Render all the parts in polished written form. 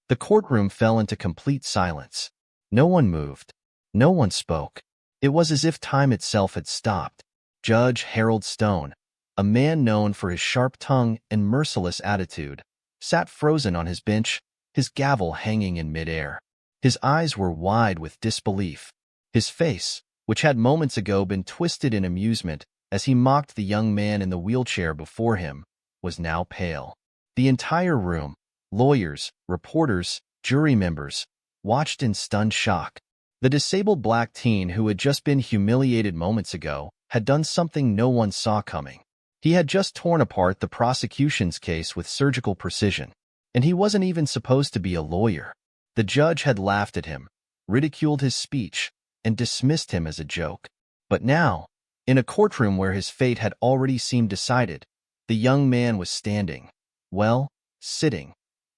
The courtroom fell into complete silence. No one moved. No one spoke. It was as if time itself had stopped. Judge Harold Stone, a man known for his sharp tongue and merciless attitude, sat frozen on his bench, his gavel hanging in midair. His eyes were wide with disbelief. His face, which had moments ago been twisted in amusement as he mocked the young man in the wheelchair before him, was now pale. The entire room, lawyers, reporters, jury members, watched in stunned shock. The disabled black teen who had just been humiliated moments ago had done something no one saw coming. He had just torn apart the prosecution's case with surgical precision, and he wasn't even supposed to be a lawyer. The judge had laughed at him, ridiculed his speech, and dismissed him as a joke. But now, in a courtroom where his fate had already seemed decided, the young man was standing, well, sitting,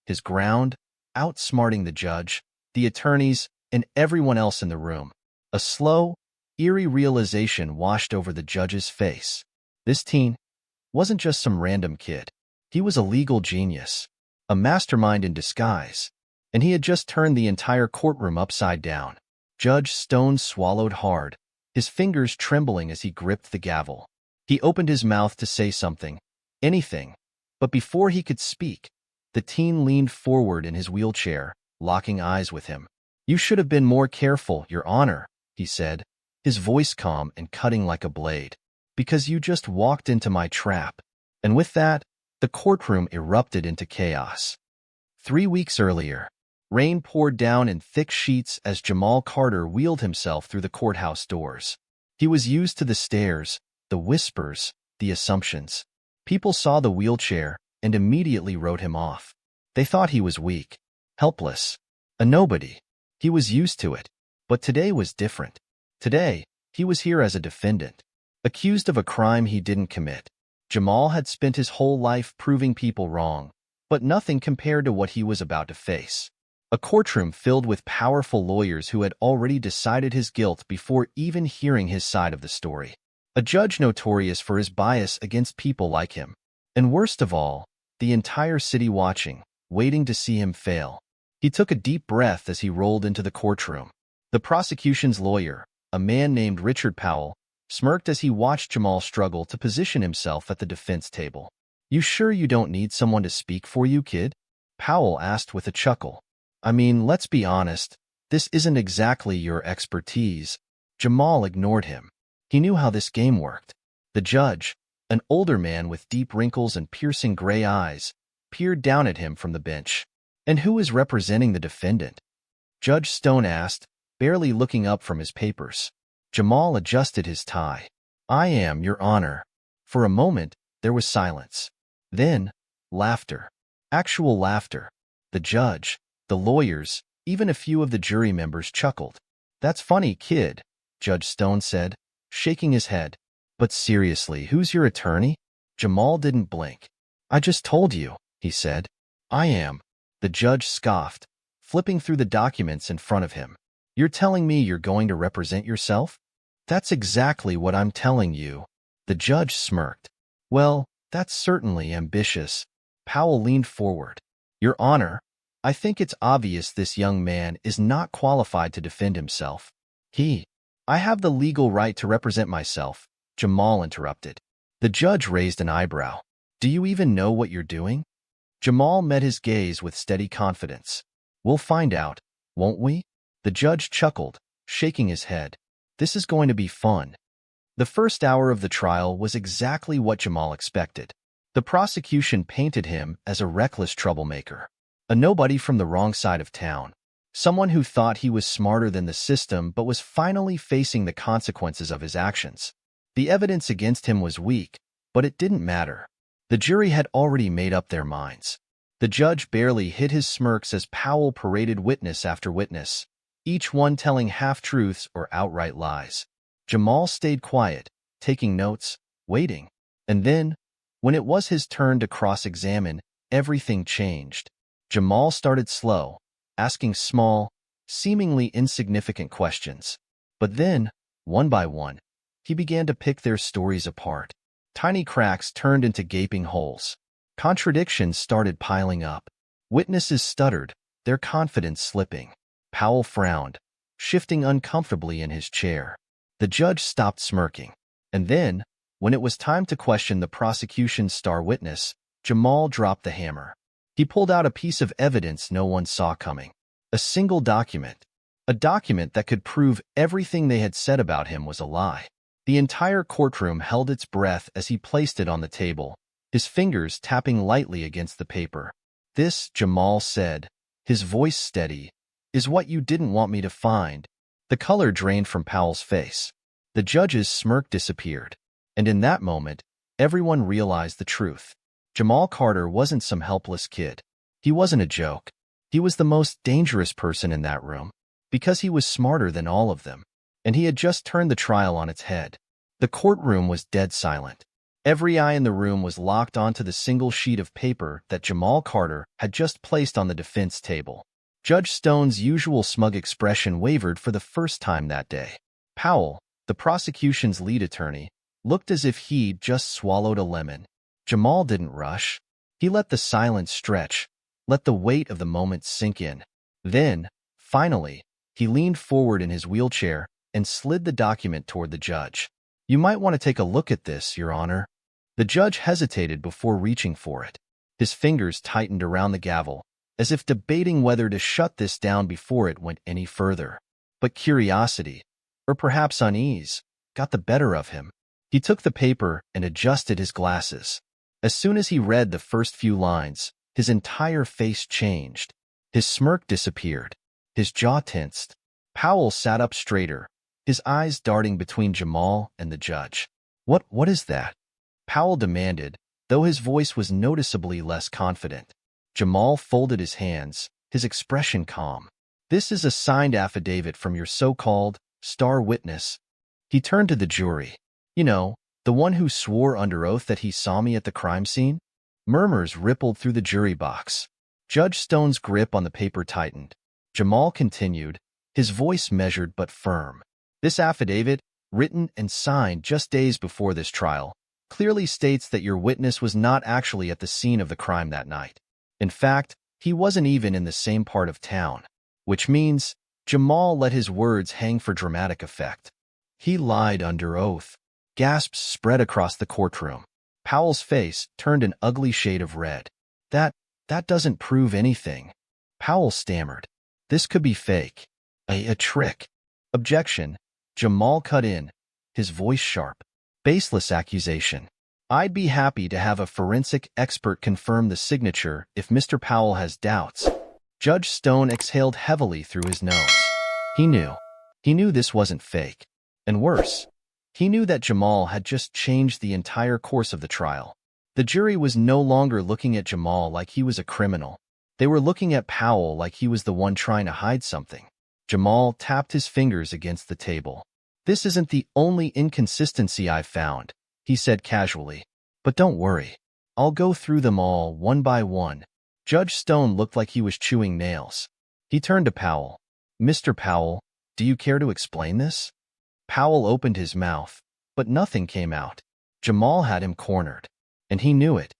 his ground, outsmarting the judge, the attorneys, and everyone else in the room. A slow, eerie realization washed over the judge's face. This teen wasn't just some random kid. He was a legal genius, a mastermind in disguise, and he had just turned the entire courtroom upside down. Judge Stone swallowed hard, his fingers trembling as he gripped the gavel. He opened his mouth to say something, anything, but before he could speak, the teen leaned forward in his wheelchair, locking eyes with him. "You should have been more careful, Your Honor," he said, his voice calm and cutting like a blade, "because you just walked into my trap." And with that, the courtroom erupted into chaos. 3 weeks earlier, rain poured down in thick sheets as Jamal Carter wheeled himself through the courthouse doors. He was used to the stares, the whispers, the assumptions. People saw the wheelchair and immediately wrote him off. They thought he was weak, helpless, a nobody. He was used to it. But today was different. Today, he was here as a defendant, accused of a crime he didn't commit. Jamal had spent his whole life proving people wrong, but nothing compared to what he was about to face. A courtroom filled with powerful lawyers who had already decided his guilt before even hearing his side of the story. A judge notorious for his bias against people like him. And worst of all, the entire city watching, waiting to see him fail. He took a deep breath as he rolled into the courtroom. The prosecution's lawyer, a man named Richard Powell, smirked as he watched Jamal struggle to position himself at the defense table. "You sure you don't need someone to speak for you, kid?" Powell asked with a chuckle. "I mean, let's be honest, this isn't exactly your expertise." Jamal ignored him. He knew how this game worked. The judge, an older man with deep wrinkles and piercing gray eyes, peered down at him from the bench. "And who is representing the defendant?" Judge Stone asked, barely looking up from his papers. Jamal adjusted his tie. "I am, Your Honor." For a moment, there was silence. Then, laughter. Actual laughter. The judge, the lawyers, even a few of the jury members chuckled. "That's funny, kid," Judge Stone said, shaking his head. "But seriously, who's your attorney?" Jamal didn't blink. "I just told you," he said. "I am." The judge scoffed, flipping through the documents in front of him. "You're telling me you're going to represent yourself?" "That's exactly what I'm telling you." The judge smirked. "Well, that's certainly ambitious." Powell leaned forward. "Your Honor, I think it's obvious this young man is not qualified to defend himself." "I have the legal right to represent myself," Jamal interrupted. The judge raised an eyebrow. "Do you even know what you're doing?" Jamal met his gaze with steady confidence. "We'll find out, won't we?" The judge chuckled, shaking his head. "This is going to be fun." The first hour of the trial was exactly what Jamal expected. The prosecution painted him as a reckless troublemaker, a nobody from the wrong side of town, someone who thought he was smarter than the system but was finally facing the consequences of his actions. The evidence against him was weak, but it didn't matter. The jury had already made up their minds. The judge barely hid his smirks as Powell paraded witness after witness, each one telling half-truths or outright lies. Jamal stayed quiet, taking notes, waiting. And then, when it was his turn to cross-examine, everything changed. Jamal started slow, asking small, seemingly insignificant questions. But then, one by one, he began to pick their stories apart. Tiny cracks turned into gaping holes. Contradictions started piling up. Witnesses stuttered, their confidence slipping. Powell frowned, shifting uncomfortably in his chair. The judge stopped smirking. And then, when it was time to question the prosecution's star witness, Jamal dropped the hammer. He pulled out a piece of evidence no one saw coming. A single document. A document that could prove everything they had said about him was a lie. The entire courtroom held its breath as he placed it on the table, his fingers tapping lightly against the paper. "This," Jamal said, his voice steady, "is what you didn't want me to find." The color drained from Powell's face. The judge's smirk disappeared. And in that moment, everyone realized the truth. Jamal Carter wasn't some helpless kid. He wasn't a joke. He was the most dangerous person in that room, because he was smarter than all of them, and he had just turned the trial on its head. The courtroom was dead silent. Every eye in the room was locked onto the single sheet of paper that Jamal Carter had just placed on the defense table. Judge Stone's usual smug expression wavered for the first time that day. Powell, the prosecution's lead attorney, looked as if he'd just swallowed a lemon. Jamal didn't rush. He let the silence stretch, let the weight of the moment sink in. Then, finally, he leaned forward in his wheelchair and slid the document toward the judge. "You might want to take a look at this, Your Honor." The judge hesitated before reaching for it. His fingers tightened around the gavel, as if debating whether to shut this down before it went any further. But curiosity, or perhaps unease, got the better of him. He took the paper and adjusted his glasses. As soon as he read the first few lines, his entire face changed. His smirk disappeared. His jaw tensed. Powell sat up straighter, his eyes darting between Jamal and the judge. What is that?" Powell demanded, though his voice was noticeably less confident. Jamal folded his hands, his expression calm. "This is a signed affidavit from your so-called star witness." He turned to the jury. "You know, the one who swore under oath that he saw me at the crime scene?" Murmurs rippled through the jury box. Judge Stone's grip on the paper tightened. Jamal continued, his voice measured but firm. "This affidavit, written and signed just days before this trial, clearly states that your witness was not actually at the scene of the crime that night. In fact, he wasn't even in the same part of town. Which means," Jamal let his words hang for dramatic effect, "he lied under oath." Gasps spread across the courtroom. Powell's face turned an ugly shade of red. That doesn't prove anything." Powell stammered. "This could be fake. A trick." "Objection." Jamal cut in, his voice sharp. "Baseless accusation. I'd be happy to have a forensic expert confirm the signature if Mr. Powell has doubts." Judge Stone exhaled heavily through his nose. He knew this wasn't fake. And worse, he knew that Jamal had just changed the entire course of the trial. The jury was no longer looking at Jamal like he was a criminal. They were looking at Powell like he was the one trying to hide something. Jamal tapped his fingers against the table. "This isn't the only inconsistency I've found," he said casually. "But don't worry. I'll go through them all one by one." Judge Stone looked like he was chewing nails. He turned to Powell. "Mr. Powell, do you care to explain this?" Powell opened his mouth, but nothing came out. Jamal had him cornered, and he knew it.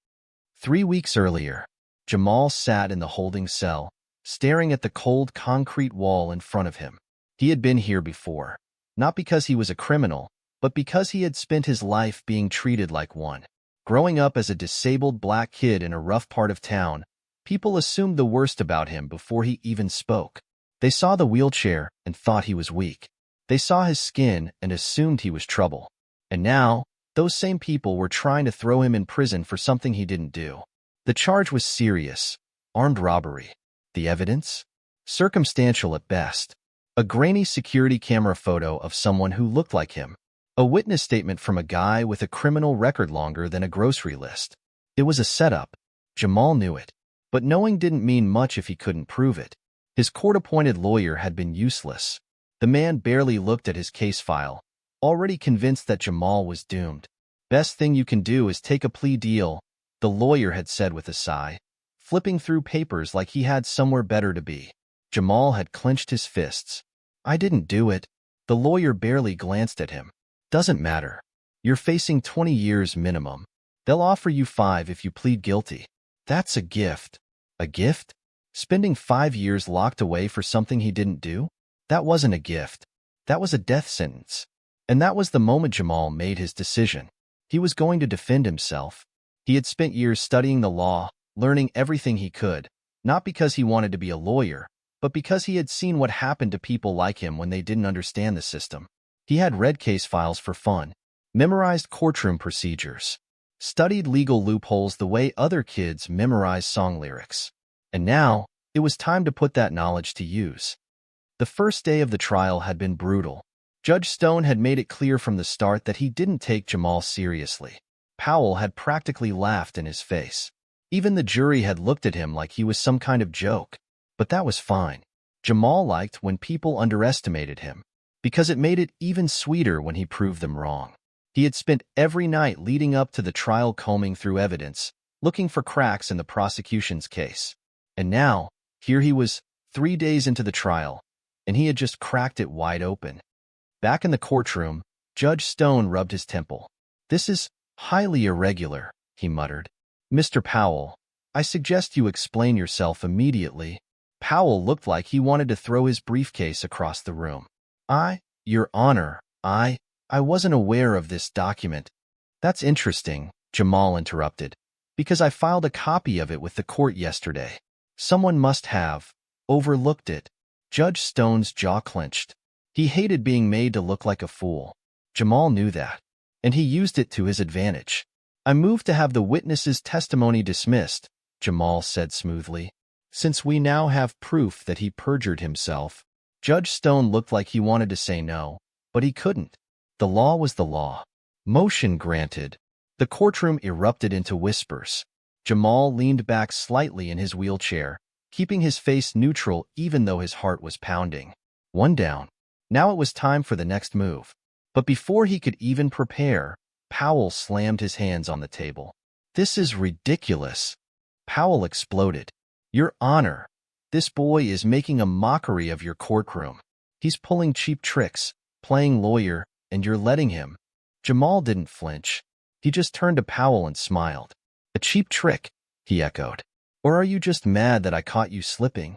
3 weeks earlier, Jamal sat in the holding cell, staring at the cold concrete wall in front of him. He had been here before, not because he was a criminal, but because he had spent his life being treated like one. Growing up as a disabled black kid in a rough part of town, people assumed the worst about him before he even spoke. They saw the wheelchair and thought he was weak. They saw his skin and assumed he was trouble. And now, those same people were trying to throw him in prison for something he didn't do. The charge was serious: armed robbery. The evidence? Circumstantial at best. A grainy security camera photo of someone who looked like him. A witness statement from a guy with a criminal record longer than a grocery list. It was a setup. Jamal knew it. But knowing didn't mean much if he couldn't prove it. His court-appointed lawyer had been useless. The man barely looked at his case file, already convinced that Jamal was doomed. "Best thing you can do is take a plea deal," the lawyer had said with a sigh, flipping through papers like he had somewhere better to be. Jamal had clenched his fists. "I didn't do it." The lawyer barely glanced at him. "Doesn't matter. You're facing 20 years minimum. They'll offer you 5 if you plead guilty." "That's a gift." "A gift?" Spending 5 years locked away for something he didn't do? That wasn't a gift. That was a death sentence. And that was the moment Jamal made his decision. He was going to defend himself. He had spent years studying the law, learning everything he could, not because he wanted to be a lawyer, but because he had seen what happened to people like him when they didn't understand the system. He had read case files for fun, memorized courtroom procedures, studied legal loopholes the way other kids memorize song lyrics. And now, it was time to put that knowledge to use. The first day of the trial had been brutal. Judge Stone had made it clear from the start that he didn't take Jamal seriously. Powell had practically laughed in his face. Even the jury had looked at him like he was some kind of joke. But that was fine. Jamal liked when people underestimated him, because it made it even sweeter when he proved them wrong. He had spent every night leading up to the trial combing through evidence, looking for cracks in the prosecution's case. And now, here he was, 3 days into the trial, and he had just cracked it wide open. Back in the courtroom, Judge Stone rubbed his temple. "This is highly irregular," he muttered. "Mr. Powell, I suggest you explain yourself immediately." Powell looked like he wanted to throw his briefcase across the room. Your Honor, I wasn't aware of this document." "That's interesting," Jamal interrupted, "because I filed a copy of it with the court yesterday. Someone must have overlooked it." Judge Stone's jaw clenched. He hated being made to look like a fool. Jamal knew that, and he used it to his advantage. "I move to have the witness's testimony dismissed," Jamal said smoothly. "Since we now have proof that he perjured himself." Judge Stone looked like he wanted to say no, but he couldn't. The law was the law. Motion granted. The courtroom erupted into whispers. Jamal leaned back slightly in his wheelchair, keeping his face neutral even though his heart was pounding. One down. Now it was time for the next move. But before he could even prepare, Powell slammed his hands on the table. "This is ridiculous." Powell exploded. "Your Honor, this boy is making a mockery of your courtroom. He's pulling cheap tricks, playing lawyer, and you're letting him." Jamal didn't flinch. He just turned to Powell and smiled. "A cheap trick," he echoed. "Or are you just mad that I caught you slipping?"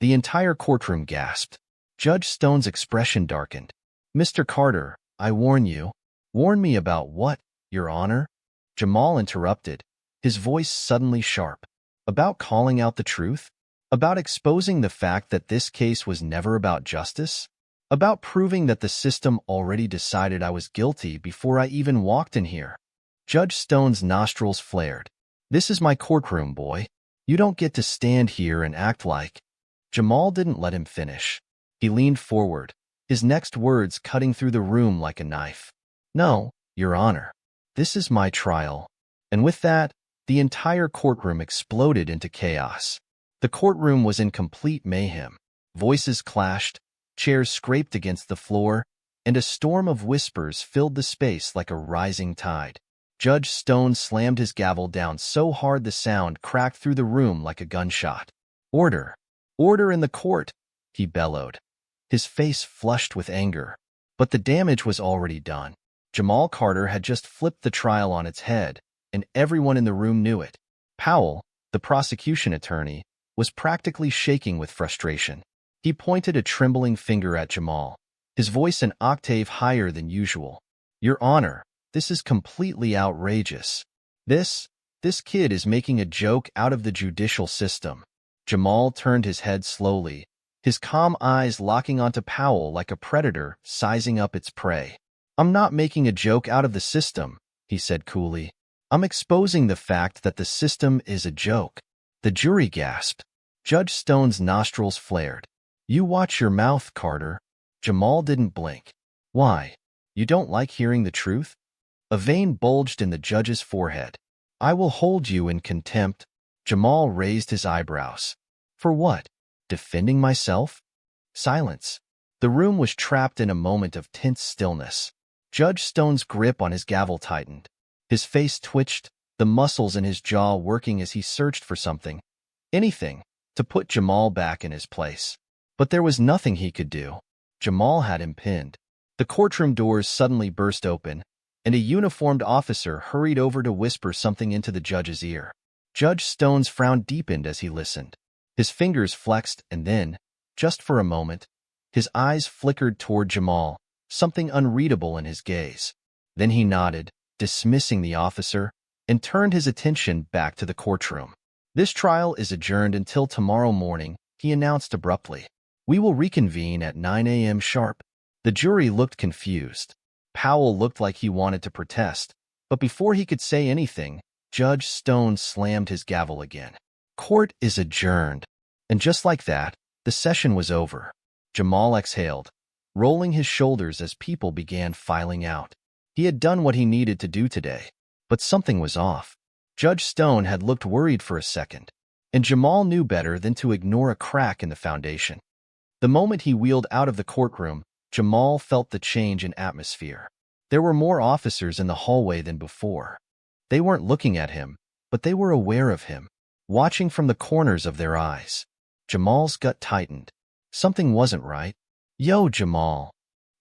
The entire courtroom gasped. Judge Stone's expression darkened. "Mr. Carter, I warn you." "Warn me about what, Your Honor?" Jamal interrupted, his voice suddenly sharp. "About calling out the truth? About exposing the fact that this case was never about justice? About proving that the system already decided I was guilty before I even walked in here?" Judge Stone's nostrils flared. "This is my courtroom, boy. You don't get to stand here and act like—" Jamal didn't let him finish. He leaned forward, his next words cutting through the room like a knife. "No, Your Honor. This is my trial." And with that, the entire courtroom exploded into chaos. The courtroom was in complete mayhem. Voices clashed, chairs scraped against the floor, and a storm of whispers filled the space like a rising tide. Judge Stone slammed his gavel down so hard the sound cracked through the room like a gunshot. "Order! Order in the court!" he bellowed, his face flushed with anger. But the damage was already done. Jamal Carter had just flipped the trial on its head, and everyone in the room knew it. Powell, the prosecution attorney, was practically shaking with frustration. He pointed a trembling finger at Jamal, his voice an octave higher than usual. "Your Honor, this is completely outrageous. This kid is making a joke out of the judicial system." Jamal turned his head slowly, his calm eyes locking onto Powell like a predator sizing up its prey. "I'm not making a joke out of the system," he said coolly. "I'm exposing the fact that the system is a joke." The jury gasped. Judge Stone's nostrils flared. "You watch your mouth, Carter." Jamal didn't blink. "Why? You don't like hearing the truth?" A vein bulged in the judge's forehead. "I will hold you in contempt." Jamal raised his eyebrows. "For what? Defending myself?" Silence. The room was trapped in a moment of tense stillness. Judge Stone's grip on his gavel tightened. His face twitched, the muscles in his jaw working as he searched for something, anything, to put Jamal back in his place. But there was nothing he could do. Jamal had him pinned. The courtroom doors suddenly burst open, and a uniformed officer hurried over to whisper something into the judge's ear. Judge Stone's frown deepened as he listened. His fingers flexed and then, just for a moment, his eyes flickered toward Jamal, something unreadable in his gaze. Then he nodded, dismissing the officer, and turned his attention back to the courtroom. "This trial is adjourned until tomorrow morning," he announced abruptly. "We will reconvene at 9 a.m. sharp." The jury looked confused. Powell looked like he wanted to protest, but before he could say anything, Judge Stone slammed his gavel again. "Court is adjourned." And just like that, the session was over. Jamal exhaled, rolling his shoulders as people began filing out. He had done what he needed to do today, but something was off. Judge Stone had looked worried for a second, and Jamal knew better than to ignore a crack in the foundation. The moment he wheeled out of the courtroom, Jamal felt the change in atmosphere. There were more officers in the hallway than before. They weren't looking at him, but they were aware of him, watching from the corners of their eyes. Jamal's gut tightened. Something wasn't right. "Yo, Jamal,"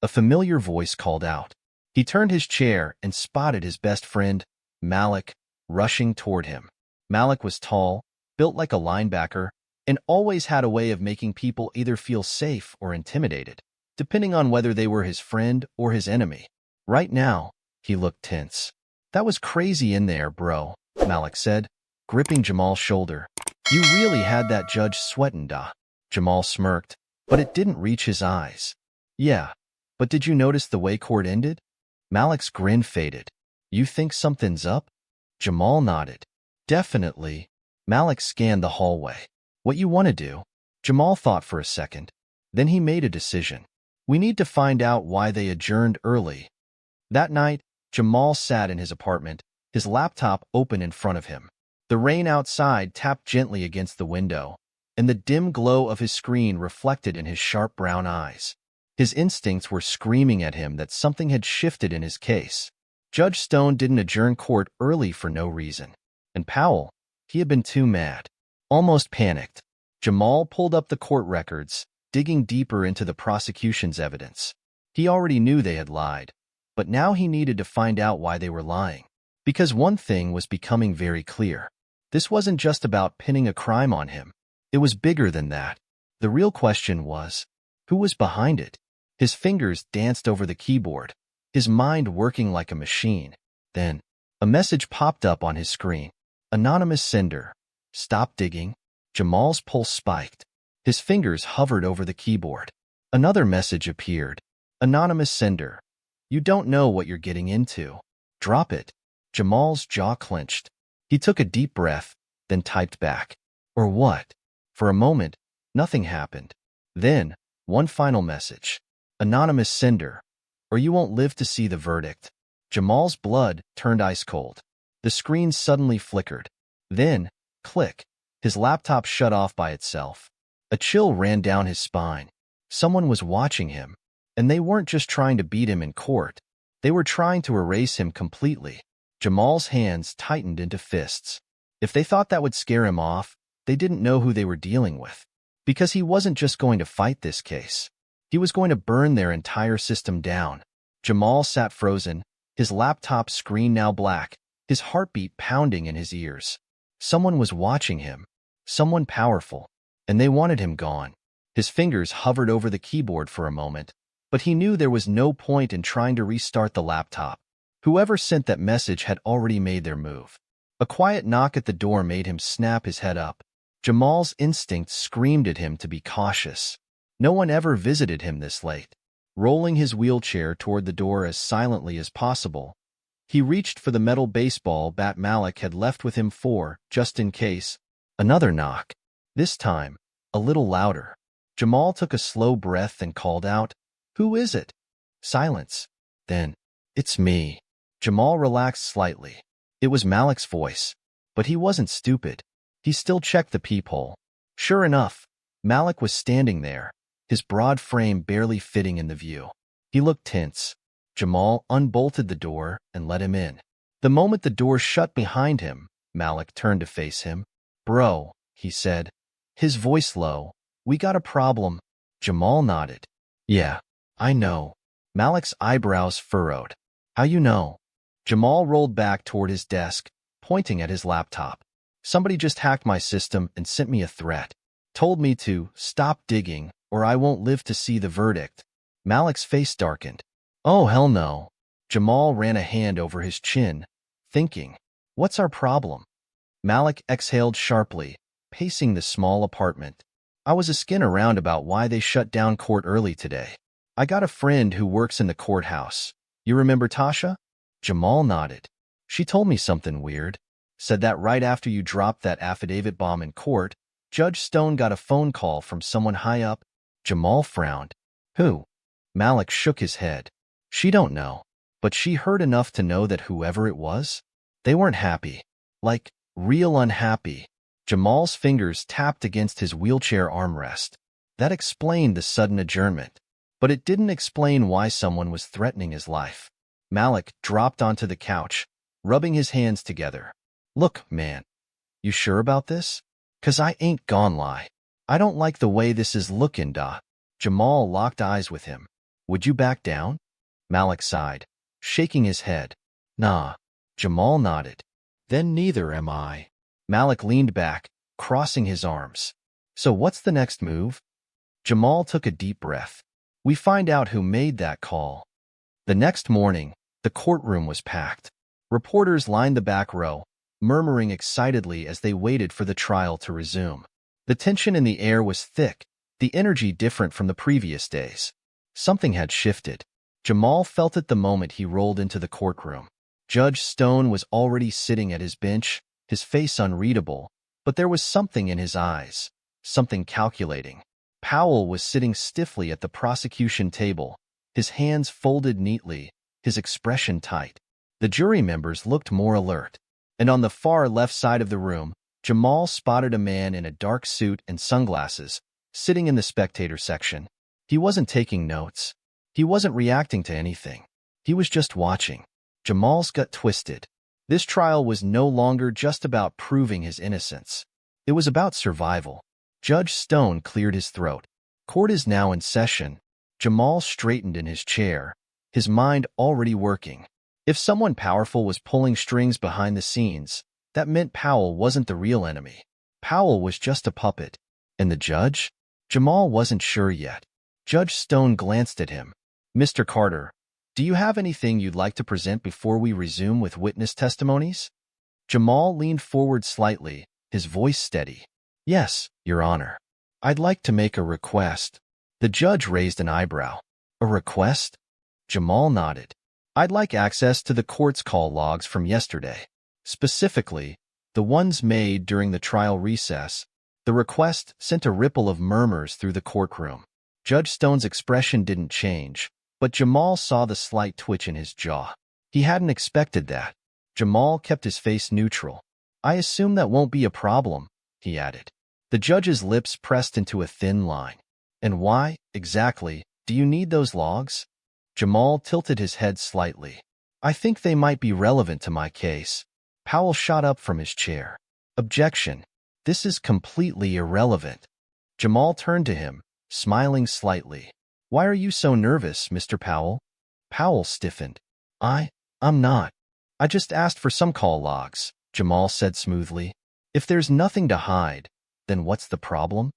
a familiar voice called out. He turned his chair and spotted his best friend, Malik, rushing toward him. Malik was tall, built like a linebacker, and always had a way of making people either feel safe or intimidated, depending on whether they were his friend or his enemy. Right now, he looked tense. "That was crazy in there, bro," Malik said, gripping Jamal's shoulder. "You really had that judge sweating, da." Jamal smirked, but it didn't reach his eyes. "Yeah, but did you notice the way court ended?" Malik's grin faded. "You think something's up?" Jamal nodded. "Definitely." Malik scanned the hallway. "What you want to do?" Jamal thought for a second. Then he made a decision. "We need to find out why they adjourned early." That night, Jamal sat in his apartment, his laptop open in front of him. The rain outside tapped gently against the window, and the dim glow of his screen reflected in his sharp brown eyes. His instincts were screaming at him that something had shifted in his case. Judge Stone didn't adjourn court early for no reason. And Powell, he had been too mad, almost panicked. Jamal pulled up the court records, digging deeper into the prosecution's evidence. He already knew they had lied, but now he needed to find out why they were lying. Because one thing was becoming very clear. This wasn't just about pinning a crime on him. It was bigger than that. The real question was, who was behind it? His fingers danced over the keyboard, his mind working like a machine. Then, a message popped up on his screen. "Anonymous sender. Stop digging." Jamal's pulse spiked. His fingers hovered over the keyboard. Another message appeared. "Anonymous sender. You don't know what you're getting into. Drop it." Jamal's jaw clenched. He took a deep breath, then typed back. "Or what?" For a moment, nothing happened. Then, one final message. "Anonymous sender, or you won't live to see the verdict." Jamal's blood turned ice cold. The screen suddenly flickered. Then, click, his laptop shut off by itself. A chill ran down his spine. Someone was watching him, and they weren't just trying to beat him in court. They were trying to erase him completely. Jamal's hands tightened into fists. If they thought that would scare him off, they didn't know who they were dealing with. Because he wasn't just going to fight this case. He was going to burn their entire system down. Jamal sat frozen, his laptop screen now black, his heartbeat pounding in his ears. Someone was watching him, someone powerful, and they wanted him gone. His fingers hovered over the keyboard for a moment, but he knew there was no point in trying to restart the laptop. Whoever sent that message had already made their move. A quiet knock at the door made him snap his head up. Jamal's instincts screamed at him to be cautious. No one ever visited him this late. Rolling his wheelchair toward the door as silently as possible, he reached for the metal baseball bat Malik had left with him just in case. Another knock. This time, a little louder. Jamal took a slow breath and called out, "Who is it?" Silence. Then, "It's me." Jamal relaxed slightly. It was Malik's voice. But he wasn't stupid. He still checked the peephole. Sure enough, Malik was standing there, his broad frame barely fitting in the view. He looked tense. Jamal unbolted the door and let him in. The moment the door shut behind him, Malik turned to face him. "Bro," he said, his voice low, "we got a problem." Jamal nodded. "Yeah, I know." Malik's eyebrows furrowed. "How you know?" Jamal rolled back toward his desk, pointing at his laptop. "Somebody just hacked my system and sent me a threat." Told me to stop digging or I won't live to see the verdict. Malik's face darkened. Oh, hell no. Jamal ran a hand over his chin, thinking, what's our problem? Malik exhaled sharply, pacing the small apartment. I was asking around about why they shut down court early today. I got a friend who works in the courthouse. You remember Tasha? Jamal nodded. She told me something weird. Said that right after you dropped that affidavit bomb in court, Judge Stone got a phone call from someone high up. Jamal frowned. Who? Malik shook his head. She don't know, but she heard enough to know that whoever it was, they weren't happy. Like, real unhappy. Jamal's fingers tapped against his wheelchair armrest. That explained the sudden adjournment, but it didn't explain why someone was threatening his life. Malik dropped onto the couch, rubbing his hands together. Look, man, you sure about this? 'Cause I ain't gon' lie. I don't like the way this is looking, da. Jamal locked eyes with him. Would you back down? Malik sighed, shaking his head. Nah. Jamal nodded. Then neither am I. Malik leaned back, crossing his arms. So what's the next move? Jamal took a deep breath. We find out who made that call. The next morning, the courtroom was packed. Reporters lined the back row, murmuring excitedly as they waited for the trial to resume. The tension in the air was thick, the energy different from the previous days. Something had shifted. Jamal felt it the moment he rolled into the courtroom. Judge Stone was already sitting at his bench, his face unreadable, but there was something in his eyes, something calculating. Powell was sitting stiffly at the prosecution table, his hands folded neatly, his expression tight. The jury members looked more alert. And on the far left side of the room, Jamal spotted a man in a dark suit and sunglasses, sitting in the spectator section. He wasn't taking notes. He wasn't reacting to anything. He was just watching. Jamal's gut twisted. This trial was no longer just about proving his innocence. It was about survival. Judge Stone cleared his throat. Court is now in session. Jamal straightened in his chair, his mind already working. If someone powerful was pulling strings behind the scenes, that meant Powell wasn't the real enemy. Powell was just a puppet. And the judge? Jamal wasn't sure yet. Judge Stone glanced at him. Mr. Carter, do you have anything you'd like to present before we resume with witness testimonies? Jamal leaned forward slightly, his voice steady. Yes, Your Honor. I'd like to make a request. The judge raised an eyebrow. A request? Jamal nodded. I'd like access to the court's call logs from yesterday. Specifically, the ones made during the trial recess. The request sent a ripple of murmurs through the courtroom. Judge Stone's expression didn't change, but Jamal saw the slight twitch in his jaw. He hadn't expected that. Jamal kept his face neutral. I assume that won't be a problem, he added. The judge's lips pressed into a thin line. And why, exactly, do you need those logs? Jamal tilted his head slightly. I think they might be relevant to my case. Powell shot up from his chair. Objection. This is completely irrelevant. Jamal turned to him, smiling slightly. Why are you so nervous, Mr. Powell? Powell stiffened. I'm not. I just asked for some call logs, Jamal said smoothly. If there's nothing to hide, then what's the problem?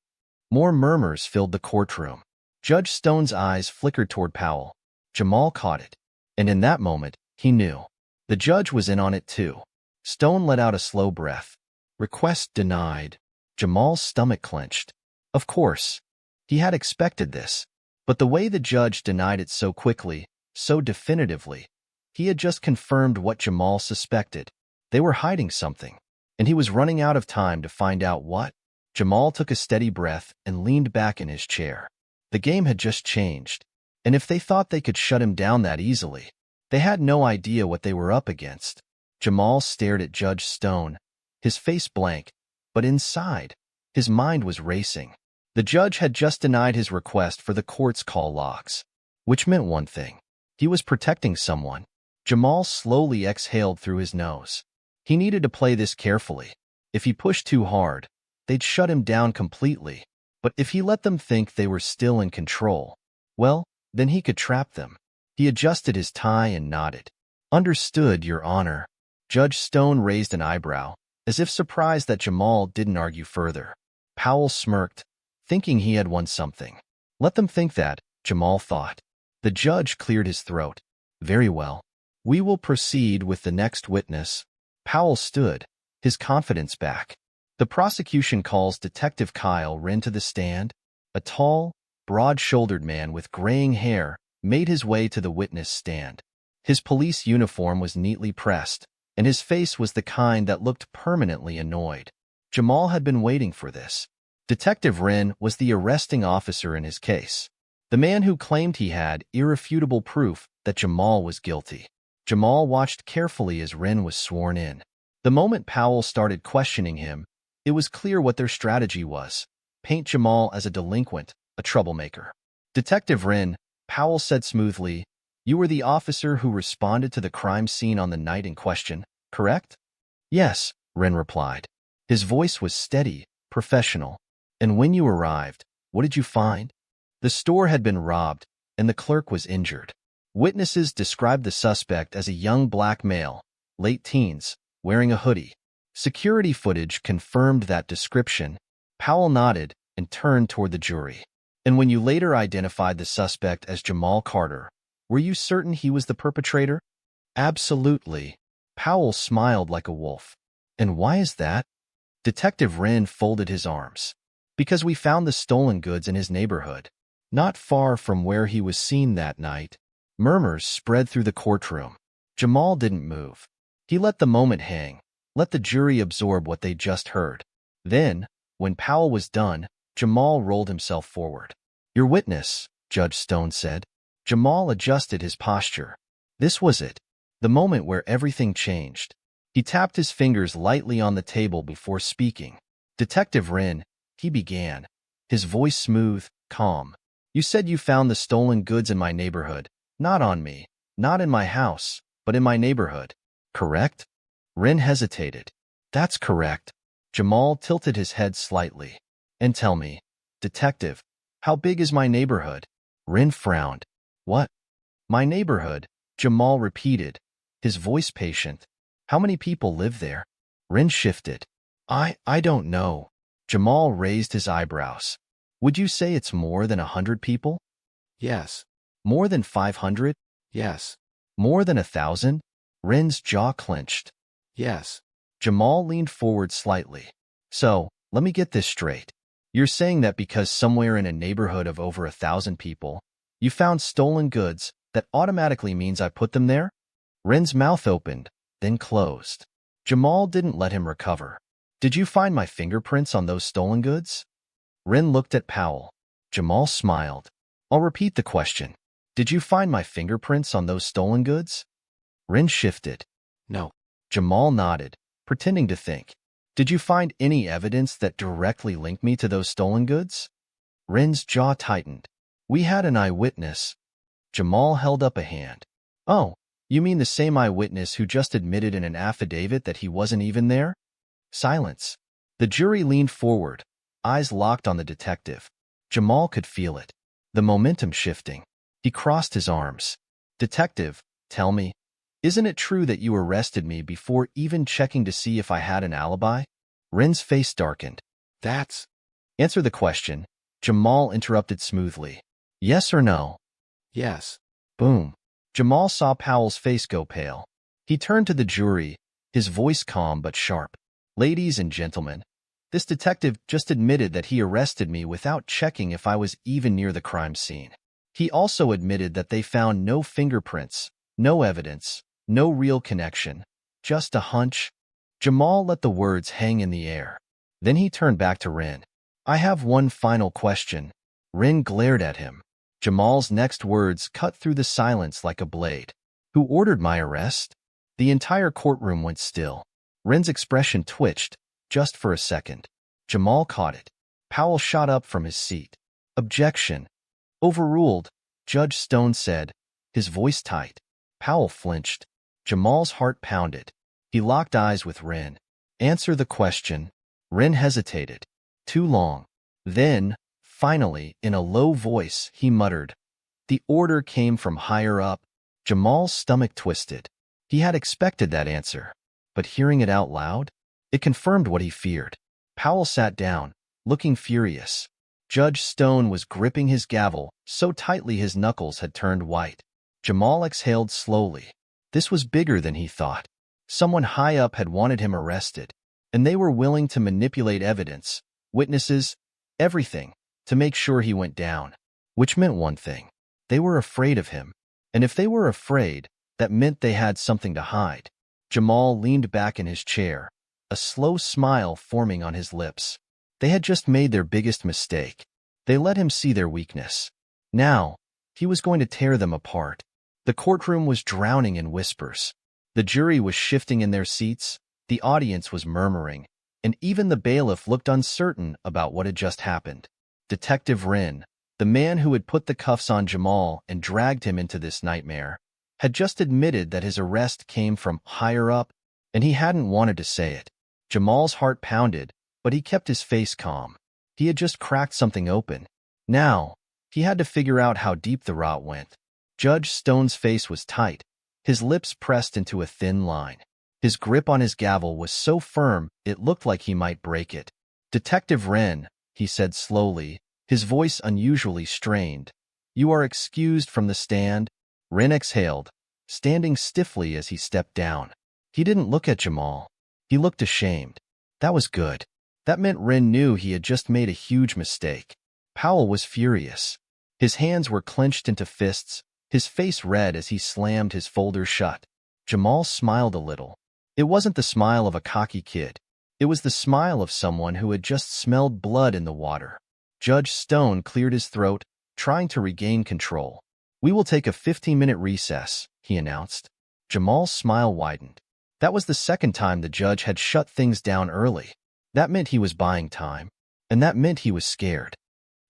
More murmurs filled the courtroom. Judge Stone's eyes flickered toward Powell. Jamal caught it. And in that moment, he knew. The judge was in on it too. Stone let out a slow breath. Request denied. Jamal's stomach clenched. Of course. He had expected this. But the way the judge denied it so quickly, so definitively, he had just confirmed what Jamal suspected. They were hiding something. And he was running out of time to find out what. Jamal took a steady breath and leaned back in his chair. The game had just changed. And if they thought they could shut him down that easily, they had no idea what they were up against. Jamal stared at Judge Stone, his face blank, but inside, his mind was racing. The judge had just denied his request for the court's call logs, which meant one thing. He was protecting someone. Jamal slowly exhaled through his nose. He needed to play this carefully. If he pushed too hard, they'd shut him down completely. But if he let them think they were still in control, well, then he could trap them. He adjusted his tie and nodded. Understood, Your Honor. Judge Stone raised an eyebrow, as if surprised that Jamal didn't argue further. Powell smirked, thinking he had won something. Let them think that, Jamal thought. The judge cleared his throat. Very well. We will proceed with the next witness. Powell stood, his confidence back. The prosecution calls Detective Kyle Wren to the stand. A tall, broad-shouldered man with graying hair made his way to the witness stand. His police uniform was neatly pressed, and his face was the kind that looked permanently annoyed. Jamal had been waiting for this. Detective Wren was the arresting officer in his case, the man who claimed he had irrefutable proof that Jamal was guilty. Jamal watched carefully as Wren was sworn in. The moment Powell started questioning him, it was clear what their strategy was: paint Jamal as a delinquent, a troublemaker. Detective Wren, Powell said smoothly, you were the officer who responded to the crime scene on the night in question, correct? Yes, Wren replied. His voice was steady, professional. And when you arrived, what did you find? The store had been robbed, and the clerk was injured. Witnesses described the suspect as a young black male, late teens, wearing a hoodie. Security footage confirmed that description. Powell nodded and turned toward the jury. And when you later identified the suspect as Jamal Carter, were you certain he was the perpetrator? Absolutely. Powell smiled like a wolf. And why is that? Detective Wren folded his arms. Because we found the stolen goods in his neighborhood, not far from where he was seen that night. Murmurs spread through the courtroom. Jamal didn't move. He let the moment hang, let the jury absorb what they just heard. Then, when Powell was done, Jamal rolled himself forward. Your witness, Judge Stone said. Jamal adjusted his posture. This was it, the moment where everything changed. He tapped his fingers lightly on the table before speaking. Detective Wren, he began, his voice smooth, calm. You said you found the stolen goods in my neighborhood, not on me, not in my house, but in my neighborhood, correct? Wren hesitated. That's correct. Jamal tilted his head slightly. And tell me, detective, how big is my neighborhood? Wren frowned. What? My neighborhood, Jamal repeated, his voice patient. How many people live there? Wren shifted. I don't know. Jamal raised his eyebrows. Would you say it's more than 100 people? Yes. More than 500? Yes. More than 1,000? Wren's jaw clenched. Yes. Jamal leaned forward slightly. So, let me get this straight. You're saying that because somewhere in a neighborhood of over 1,000 people, you found stolen goods, that automatically means I put them there? Wren's mouth opened, then closed. Jamal didn't let him recover. Did you find my fingerprints on those stolen goods? Wren looked at Powell. Jamal smiled. I'll repeat the question. Did you find my fingerprints on those stolen goods? Wren shifted. No. Jamal nodded, pretending to think. Did you find any evidence that directly linked me to those stolen goods? Wren's jaw tightened. We had an eyewitness. Jamal held up a hand. Oh, you mean the same eyewitness who just admitted in an affidavit that he wasn't even there? Silence. The jury leaned forward, eyes locked on the detective. Jamal could feel it, the momentum shifting. He crossed his arms. Detective, tell me, isn't it true that you arrested me before even checking to see if I had an alibi? Wren's face darkened. That's... Answer the question, Jamal interrupted smoothly. Yes or no? Yes. Boom. Jamal saw Powell's face go pale. He turned to the jury, his voice calm but sharp. Ladies and gentlemen, this detective just admitted that he arrested me without checking if I was even near the crime scene. He also admitted that they found no fingerprints, no evidence, no real connection, just a hunch. Jamal let the words hang in the air. Then he turned back to Wren. I have one final question. Wren glared at him. Jamal's next words cut through the silence like a blade. Who ordered my arrest? The entire courtroom went still. Wren's expression twitched, just for a second. Jamal caught it. Powell shot up from his seat. Objection. Overruled, Judge Stone said, his voice tight. Powell flinched. Jamal's heart pounded. He locked eyes with Wren. Answer the question. Wren hesitated. Too long. Then, finally, in a low voice, he muttered. The order came from higher up. Jamal's stomach twisted. He had expected that answer. But hearing it out loud, it confirmed what he feared. Powell sat down, looking furious. Judge Stone was gripping his gavel so tightly his knuckles had turned white. Jamal exhaled slowly. This was bigger than he thought. Someone high up had wanted him arrested, and they were willing to manipulate evidence, witnesses, everything, to make sure he went down. Which meant one thing. They were afraid of him. And if they were afraid, that meant they had something to hide. Jamal leaned back in his chair, a slow smile forming on his lips. They had just made their biggest mistake. They let him see their weakness. Now, he was going to tear them apart. The courtroom was drowning in whispers. The jury was shifting in their seats, the audience was murmuring, and even the bailiff looked uncertain about what had just happened. Detective Wren, the man who had put the cuffs on Jamal and dragged him into this nightmare, had just admitted that his arrest came from higher up, and he hadn't wanted to say it. Jamal's heart pounded, but he kept his face calm. He had just cracked something open. Now, he had to figure out how deep the rot went. Judge Stone's face was tight, his lips pressed into a thin line. His grip on his gavel was so firm it looked like he might break it. "Detective Wren," he said slowly, his voice unusually strained. "You are excused from the stand." Wren exhaled, standing stiffly as he stepped down. He didn't look at Jamal. He looked ashamed. That was good. That meant Wren knew he had just made a huge mistake. Powell was furious. His hands were clenched into fists, his face red as he slammed his folder shut. Jamal smiled a little. It wasn't the smile of a cocky kid. It was the smile of someone who had just smelled blood in the water. Judge Stone cleared his throat, trying to regain control. "We will take a 15-minute recess," he announced. Jamal's smile widened. That was the second time the judge had shut things down early. That meant he was buying time, and that meant he was scared.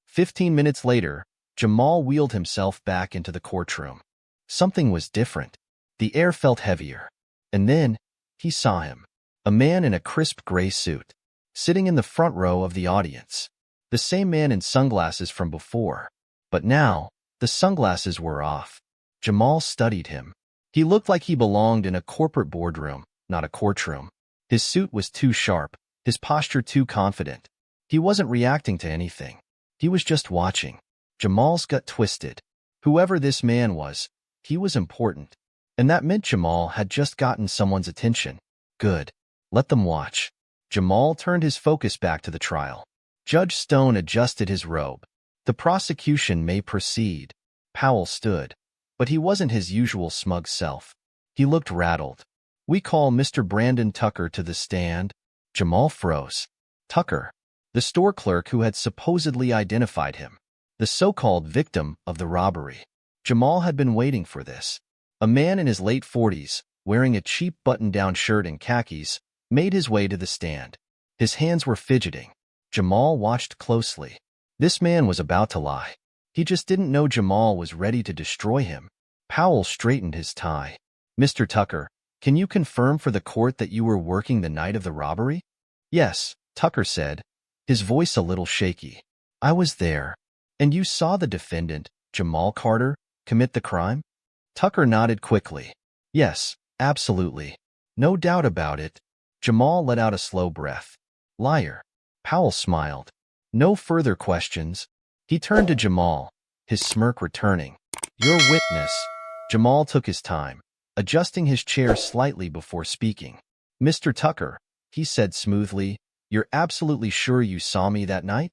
15 minutes later, Jamal wheeled himself back into the courtroom. Something was different. The air felt heavier. And then, he saw him. A man in a crisp gray suit, sitting in the front row of the audience. The same man in sunglasses from before. But now, the sunglasses were off. Jamal studied him. He looked like he belonged in a corporate boardroom, not a courtroom. His suit was too sharp, his posture too confident. He wasn't reacting to anything. He was just watching. Jamal's gut twisted. Whoever this man was, he was important. And that meant Jamal had just gotten someone's attention. Good. Let them watch. Jamal turned his focus back to the trial. Judge Stone adjusted his robe. "The prosecution may proceed." Powell stood, but he wasn't his usual smug self. He looked rattled. "We call Mr. Brandon Tucker to the stand." Jamal froze. Tucker, the store clerk who had supposedly identified him, the so-called victim of the robbery. Jamal had been waiting for this. A man in his late 40s, wearing a cheap button-down shirt and khakis, made his way to the stand. His hands were fidgeting. Jamal watched closely. This man was about to lie. He just didn't know Jamal was ready to destroy him. Powell straightened his tie. "Mr. Tucker, can you confirm for the court that you were working the night of the robbery?" "Yes," Tucker said, his voice a little shaky. "I was there." "And you saw the defendant, Jamal Carter, commit the crime?" Tucker nodded quickly. "Yes, absolutely. No doubt about it." Jamal let out a slow breath. "Liar." Powell smiled. No further questions. He turned to Jamal, his smirk returning. "Your witness." Jamal took his time, adjusting his chair slightly before speaking. "Mr. Tucker," he said smoothly, "you're absolutely sure you saw me that night?"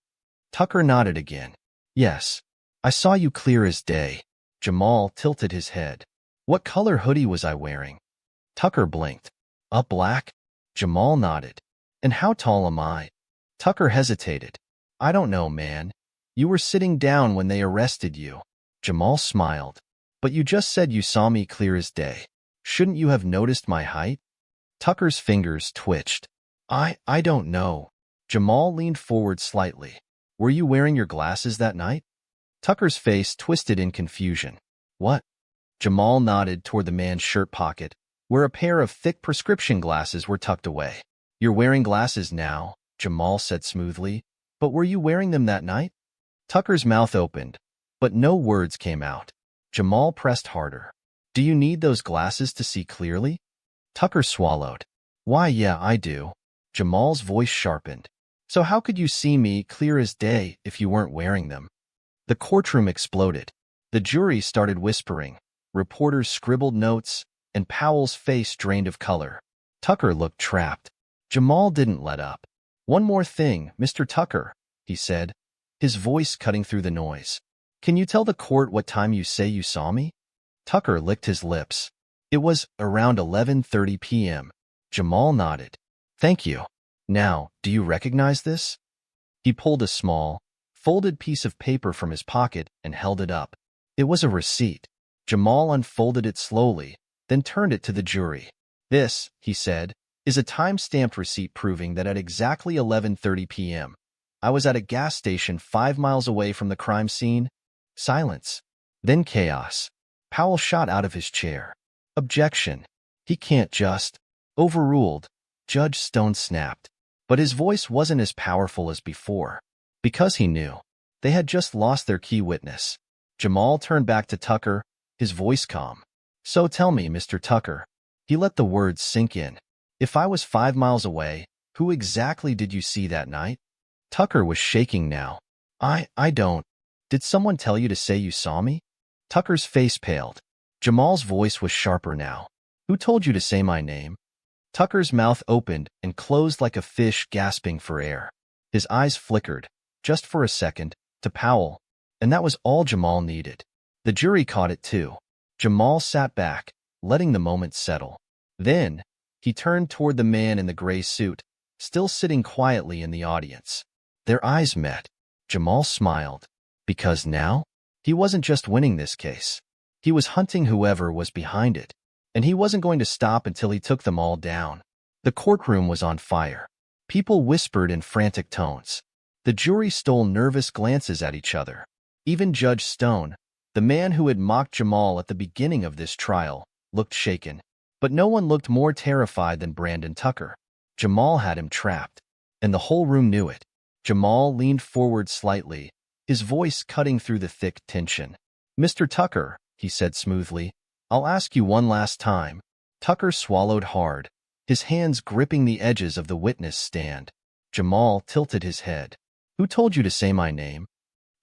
Tucker nodded again. "Yes. I saw you clear as day." Jamal tilted his head. "What color hoodie was I wearing?" Tucker blinked. "A black?" Jamal nodded. "And how tall am I?" Tucker hesitated. "I don't know, man. You were sitting down when they arrested you." Jamal smiled. "But you just said you saw me clear as day. Shouldn't you have noticed my height?" Tucker's fingers twitched. I don't know." Jamal leaned forward slightly. "Were you wearing your glasses that night?" Tucker's face twisted in confusion. "What?" Jamal nodded toward the man's shirt pocket, where a pair of thick prescription glasses were tucked away. "You're wearing glasses now," Jamal said smoothly. "But were you wearing them that night?" Tucker's mouth opened, but no words came out. Jamal pressed harder. "Do you need those glasses to see clearly?" Tucker swallowed. "Why, yeah, I do." Jamal's voice sharpened. So how could you see me clear as day if you weren't wearing them? The courtroom exploded. The jury started whispering. Reporters scribbled notes, and Powell's face drained of color. Tucker looked trapped. Jamal didn't let up. "One more thing, Mr. Tucker," he said, his voice cutting through the noise. "Can you tell the court what time you say you saw me?" Tucker licked his lips. "It was around 11:30 p.m. Jamal nodded. "Thank you. Now, do you recognize this?" He pulled a small, folded piece of paper from his pocket and held it up. It was a receipt. Jamal unfolded it slowly, then turned it to the jury. "This," he said, "is a time-stamped receipt proving that at exactly 11:30 p.m., I was at a gas station 5 miles away from the crime scene." Silence. Then chaos. Powell shot out of his chair. "Objection. He can't just." "Overruled," Judge Stone snapped. But his voice wasn't as powerful as before, because he knew they had just lost their key witness. Jamal turned back to Tucker, his voice calm. "So tell me, Mr. Tucker." He let the words sink in. "If I was 5 miles away, who exactly did you see that night?" Tucker was shaking now. I don't. Did someone tell you to say you saw me?" Tucker's face paled. Jamal's voice was sharper now. "Who told you to say my name?" Tucker's mouth opened and closed like a fish gasping for air. His eyes flickered, just for a second, to Powell, and that was all Jamal needed. The jury caught it too. Jamal sat back, letting the moment settle. Then, he turned toward the man in the gray suit, still sitting quietly in the audience. Their eyes met. Jamal smiled. Because now, he wasn't just winning this case. He was hunting whoever was behind it. And he wasn't going to stop until he took them all down. The courtroom was on fire. People whispered in frantic tones. The jury stole nervous glances at each other. Even Judge Stone, the man who had mocked Jamal at the beginning of this trial, looked shaken. But no one looked more terrified than Brandon Tucker. Jamal had him trapped, and the whole room knew it. Jamal leaned forward slightly, his voice cutting through the thick tension. "Mr. Tucker," he said smoothly, "I'll ask you one last time." Tucker swallowed hard, his hands gripping the edges of the witness stand. Jamal tilted his head. "Who told you to say my name?"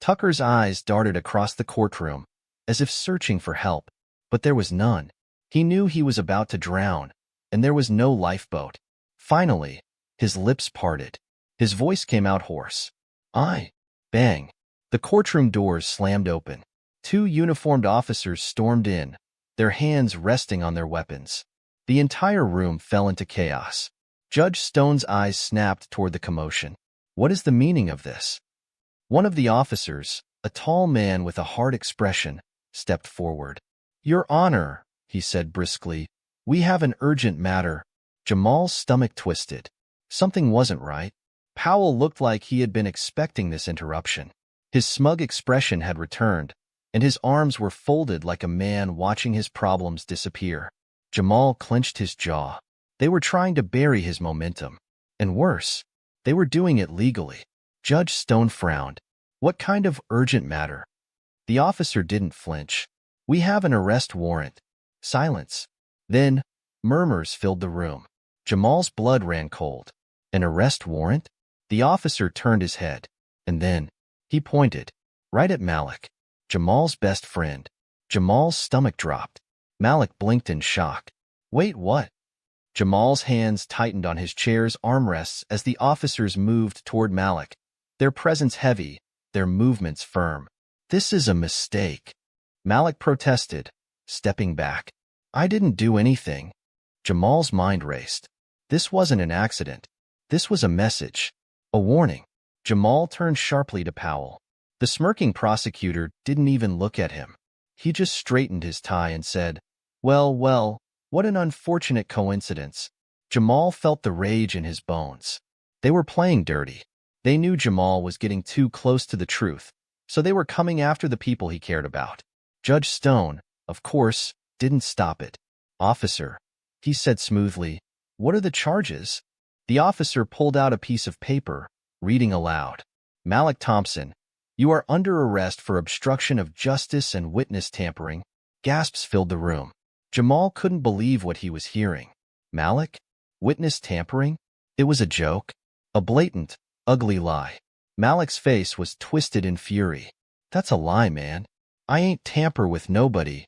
Tucker's eyes darted across the courtroom, as if searching for help, but there was none. He knew he was about to drown, and there was no lifeboat. Finally, his lips parted. His voice came out hoarse. "I." Bang. The courtroom doors slammed open. 2 uniformed officers stormed in, their hands resting on their weapons. The entire room fell into chaos. Judge Stone's eyes snapped toward the commotion. "What is the meaning of this?" One of the officers, a tall man with a hard expression, stepped forward. "Your Honor," he said briskly, "we have an urgent matter." Jamal's stomach twisted. Something wasn't right. Powell looked like he had been expecting this interruption. His smug expression had returned, and his arms were folded like a man watching his problems disappear. Jamal clenched his jaw. They were trying to bury his momentum. And worse, they were doing it legally. Judge Stone frowned. "What kind of urgent matter?" The officer didn't flinch. "We have an arrest warrant." Silence. Then, murmurs filled the room. Jamal's blood ran cold. "An arrest warrant?" The officer turned his head, and then he pointed right at Malik, Jamal's best friend. Jamal's stomach dropped. Malik blinked in shock. "Wait, what?" Jamal's hands tightened on his chair's armrests as the officers moved toward Malik, their presence heavy, their movements firm. "This is a mistake," Malik protested, stepping back. "I didn't do anything." Jamal's mind raced. This wasn't an accident. This was a message. A warning. Jamal turned sharply to Powell. The smirking prosecutor didn't even look at him. He just straightened his tie and said, Well, what an unfortunate coincidence." Jamal felt the rage in his bones. They were playing dirty. They knew Jamal was getting too close to the truth, so they were coming after the people he cared about. Judge Stone, of course, didn't stop it. "Officer," he said smoothly, "what are the charges?" The officer pulled out a piece of paper, reading aloud. "Malik Thompson, you are under arrest for obstruction of justice and witness tampering." Gasps filled the room. Jamal couldn't believe what he was hearing. Malik? Witness tampering? It was a joke. A blatant, Ugly lie. Malik's face was twisted in fury. That's a lie, man. I ain't tamper with nobody.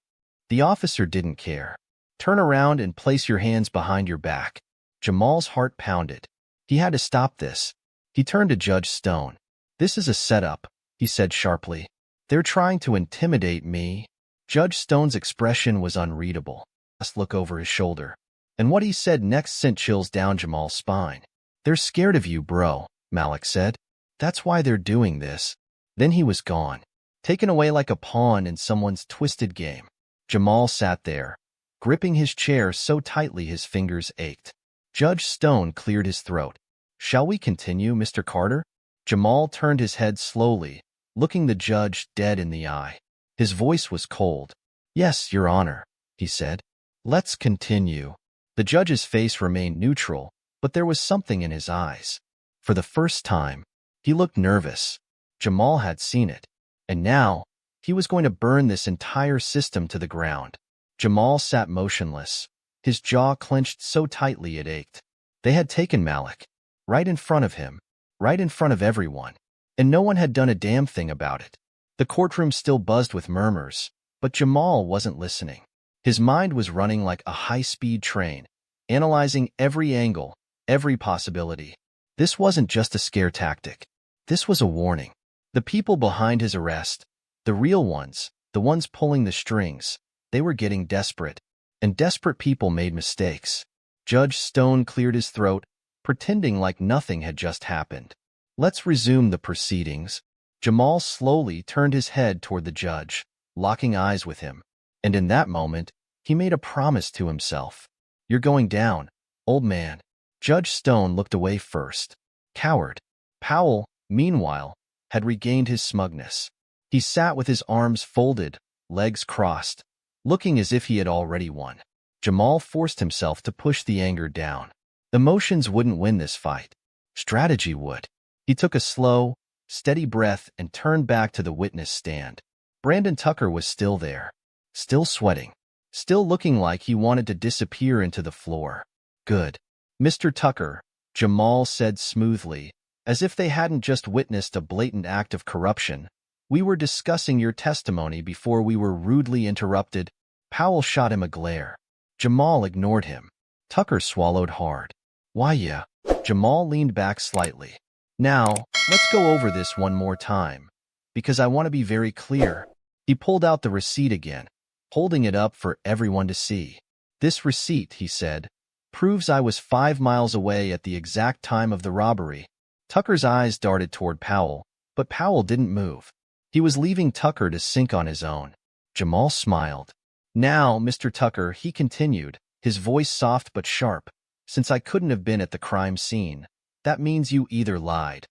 The officer didn't care. Turn around and place your hands behind your back. Jamal's heart pounded. He had to stop this. He turned to Judge Stone. This is a setup, he said sharply. They're trying to intimidate me. Judge Stone's expression was unreadable. Just look over his shoulder. And what he said next sent chills down Jamal's spine. They're scared of you, bro, Malik said. That's why they're doing this. Then he was gone, taken away like a pawn in someone's twisted game. Jamal sat there, gripping his chair so tightly his fingers ached. Judge Stone cleared his throat. Shall we continue, Mr. Carter? Jamal turned his head slowly, looking the judge dead in the eye. His voice was cold. Yes, Your Honor, he said. Let's continue. The judge's face remained neutral, but there was something in his eyes. For the first time, he looked nervous. Jamal had seen it. And now, he was going to burn this entire system to the ground. Jamal sat motionless, his jaw clenched so tightly it ached. They had taken Malik, right in front of him, right in front of everyone, and no one had done a damn thing about it. The courtroom still buzzed with murmurs, but Jamal wasn't listening. His mind was running like a high-speed train, analyzing every angle, every possibility. This wasn't just a scare tactic. This was a warning. The people behind his arrest, the real ones, the ones pulling the strings, they were getting desperate, and desperate people made mistakes. Judge Stone cleared his throat, pretending like nothing had just happened. Let's resume the proceedings. Jamal slowly turned his head toward the judge, locking eyes with him. And in that moment, he made a promise to himself. You're going down, old man. Judge Stone looked away first. Coward. Powell, meanwhile, had regained his smugness. He sat with his arms folded, legs crossed, looking as if he had already won. Jamal forced himself to push the anger down. Emotions wouldn't win this fight. Strategy would. He took a slow, steady breath and turned back to the witness stand. Brandon Tucker was still there, still sweating, still looking like he wanted to disappear into the floor. Good. Mr. Tucker, Jamal said smoothly, as if they hadn't just witnessed a blatant act of corruption. We were discussing your testimony before we were rudely interrupted. Powell shot him a glare. Jamal ignored him. Tucker swallowed hard. Why, yeah. Jamal leaned back slightly. Now, let's go over this one more time, because I want to be very clear. He pulled out the receipt again, holding it up for everyone to see. This receipt, he said, proves I was 5 miles away at the exact time of the robbery. Tucker's eyes darted toward Powell, but Powell didn't move. He was leaving Tucker to sink on his own. Jamal smiled. Now, Mr. Tucker, he continued, his voice soft but sharp, since I couldn't have been at the crime scene, that means you either lied,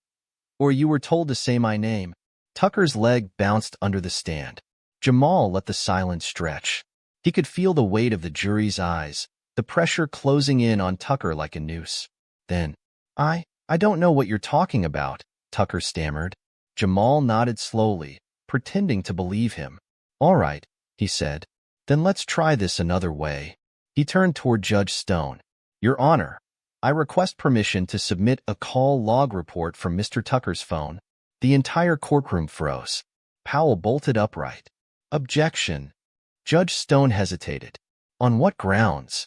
or you were told to say my name. Tucker's leg bounced under the stand. Jamal let the silence stretch. He could feel the weight of the jury's eyes, the pressure closing in on Tucker like a noose. Then, I don't know what you're talking about, Tucker stammered. Jamal nodded slowly, pretending to believe him. All right, he said. Then let's try this another way. He turned toward Judge Stone. Your Honor, I request permission to submit a call log report from Mr. Tucker's phone. The entire courtroom froze. Powell bolted upright. Objection. Judge Stone hesitated. On what grounds?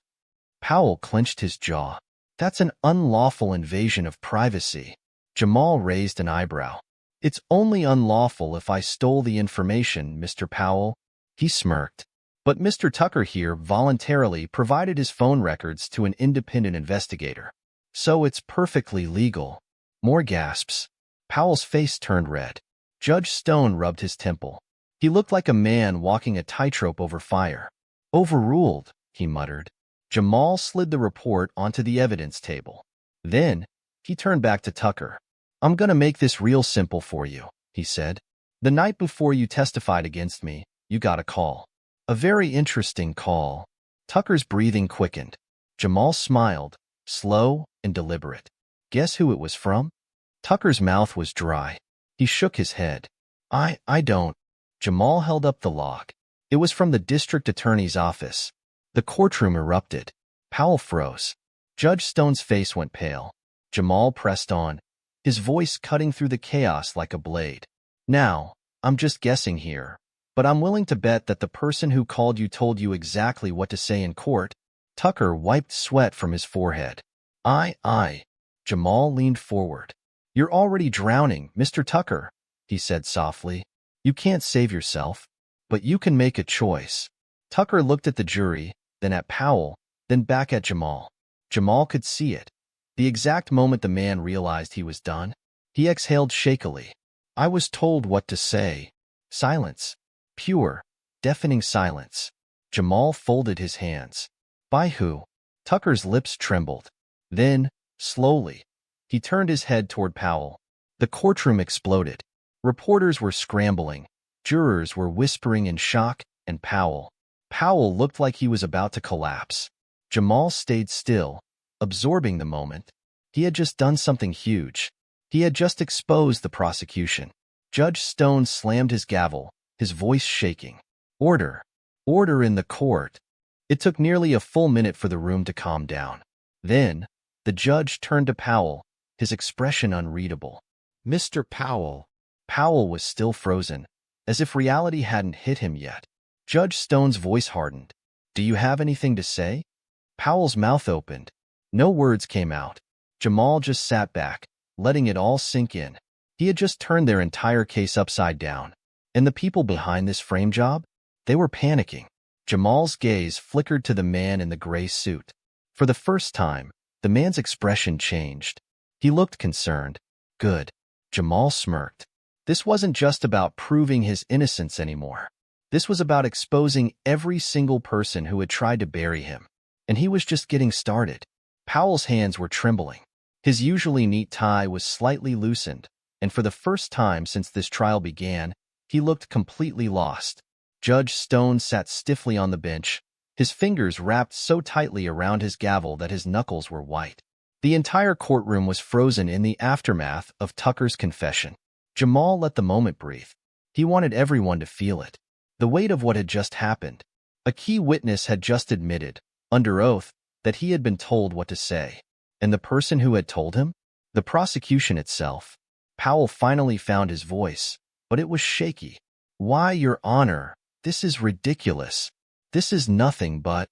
Powell clenched his jaw. That's an unlawful invasion of privacy. Jamal raised an eyebrow. It's only unlawful if I stole the information, Mr. Powell. He smirked. But Mr. Tucker here voluntarily provided his phone records to an independent investigator. So it's perfectly legal. More gasps. Powell's face turned red. Judge Stone rubbed his temple. He looked like a man walking a tightrope over fire. Overruled, he muttered. Jamal slid the report onto the evidence table. Then, he turned back to Tucker. I'm gonna make this real simple for you, he said. The night before you testified against me, you got a call. A very interesting call. Tucker's breathing quickened. Jamal smiled, slow and deliberate. Guess who it was from? Tucker's mouth was dry. He shook his head. I don't. Jamal held up the log. It was from the district attorney's office. The courtroom erupted. Powell froze. Judge Stone's face went pale. Jamal pressed on. his voice cutting through the chaos like a blade. "Now, I'm just guessing here, but I'm willing to bet that the person who called you told you exactly what to say in court." Tucker wiped sweat from his forehead. I. Jamal leaned forward. "You're already drowning, Mr. Tucker," he said softly. "You can't save yourself, but you can make a choice." Tucker looked at the jury, then at Powell, then back at Jamal. Jamal could see it. The exact moment the man realized he was done, he exhaled shakily. "I was told what to say." Silence. Pure, deafening silence. Jamal folded his hands. "By who?" Tucker's lips trembled. Then, slowly, he turned his head toward Powell. The courtroom exploded. Reporters were scrambling. Jurors were whispering in shock, and Powell looked like he was about to collapse. Jamal stayed still, absorbing the moment. He had just done something huge. He had just exposed the prosecution. Judge Stone slammed his gavel, his voice shaking. "Order! Order in the court!" It took nearly a full minute for the room to calm down. Then, the judge turned to Powell, his expression unreadable. "Mr. Powell." Powell was still frozen, as if reality hadn't hit him yet. Judge Stone's voice hardened. "Do you have anything to say?" Powell's mouth opened. No words came out. Jamal just sat back, letting it all sink in. He had just turned their entire case upside down. And the people behind this frame job? They were panicking. Jamal's gaze flickered to the man in the gray suit. For the first time, the man's expression changed. He looked concerned. "Good." Jamal smirked. This wasn't just about proving his innocence anymore. This was about exposing every single person who had tried to bury him. And he was just getting started. Powell's hands were trembling. His usually neat tie was slightly loosened, and for the first time since this trial began, he looked completely lost. Judge Stone sat stiffly on the bench, his fingers wrapped so tightly around his gavel that his knuckles were white. The entire courtroom was frozen in the aftermath of Tucker's confession. Jamal let the moment breathe. He wanted everyone to feel it. The weight of what had just happened. A key witness had just admitted, under oath, that he had been told what to say. And the person who had told him? The prosecution itself. Powell finally found his voice, but it was shaky. "Why, Your Honor, this is ridiculous. This is nothing but—"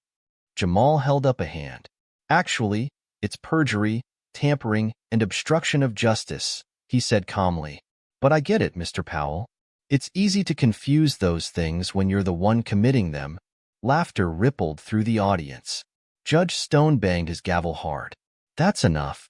Jamal held up a hand. "Actually, it's perjury, tampering, and obstruction of justice," he said calmly. "But I get it, Mr. Powell. It's easy to confuse those things when you're the one committing them." Laughter rippled through the audience. Judge Stone banged his gavel hard. "That's enough."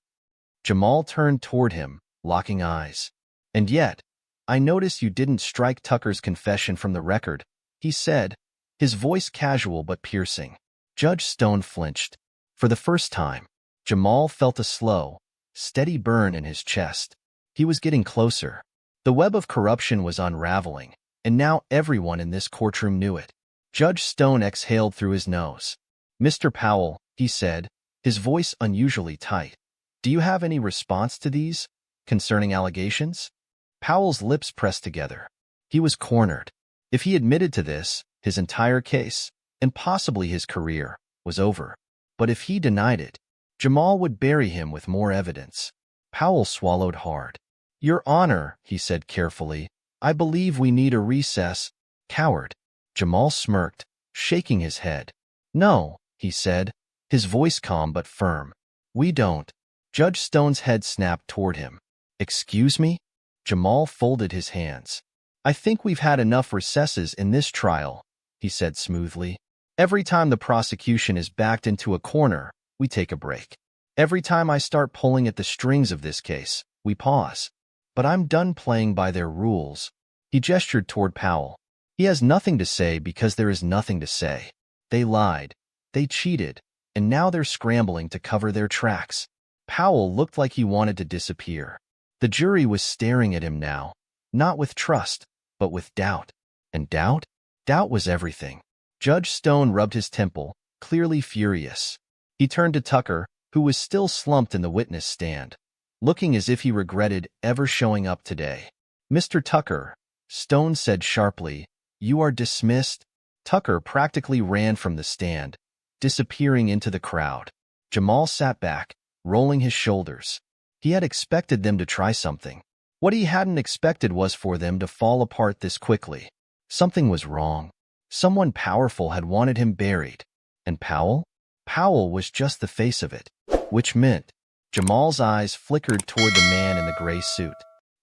Jamal turned toward him, locking eyes. "And yet, I notice you didn't strike Tucker's confession from the record," he said, his voice casual but piercing. Judge Stone flinched. For the first time, Jamal felt a slow, steady burn in his chest. He was getting closer. The web of corruption was unraveling, and now everyone in this courtroom knew it. Judge Stone exhaled through his nose. "Mr. Powell," he said, his voice unusually tight, "do you have any response to these concerning allegations?" Powell's lips pressed together. He was cornered. If he admitted to this, his entire case, and possibly his career, was over. But if he denied it, Jamal would bury him with more evidence. Powell swallowed hard. "Your Honor," he said carefully, "I believe we need a recess." "Coward." Jamal smirked, shaking his head. "No," he said, his voice calm but firm. "We don't." Judge Stone's head snapped toward him. "Excuse me?" Jamal folded his hands. "I think we've had enough recesses in this trial," he said smoothly. "Every time the prosecution is backed into a corner, we take a break. Every time I start pulling at the strings of this case, we pause. But I'm done playing by their rules." He gestured toward Powell. "He has nothing to say because there is nothing to say. They lied. They cheated. And now they're scrambling to cover their tracks." Powell looked like he wanted to disappear. The jury was staring at him now, not with trust, but with doubt. And doubt? Doubt was everything. Judge Stone rubbed his temple, clearly furious. He turned to Tucker, who was still slumped in the witness stand, looking as if he regretted ever showing up today. "Mr. Tucker," Stone said sharply, "you are dismissed." Tucker practically ran from the stand, disappearing into the crowd. Jamal sat back, rolling his shoulders. He had expected them to try something. What he hadn't expected was for them to fall apart this quickly. Something was wrong. Someone powerful had wanted him buried. And Powell? Powell was just the face of it. Which meant Jamal's eyes flickered toward the man in the gray suit.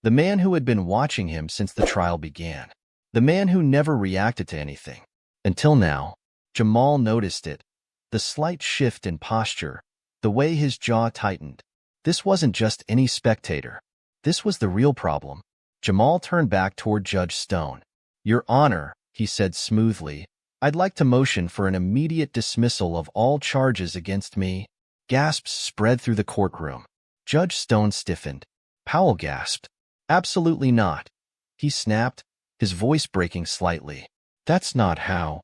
The man who had been watching him since the trial began. The man who never reacted to anything. Until now, Jamal noticed it. The slight shift in posture, the way his jaw tightened. This wasn't just any spectator. This was the real problem. Jamal turned back toward Judge Stone. "Your Honor," he said smoothly, "I'd like to motion for an immediate dismissal of all charges against me." Gasps spread through the courtroom. Judge Stone stiffened. Powell gasped. "Absolutely not," he snapped, his voice breaking slightly. "That's not how."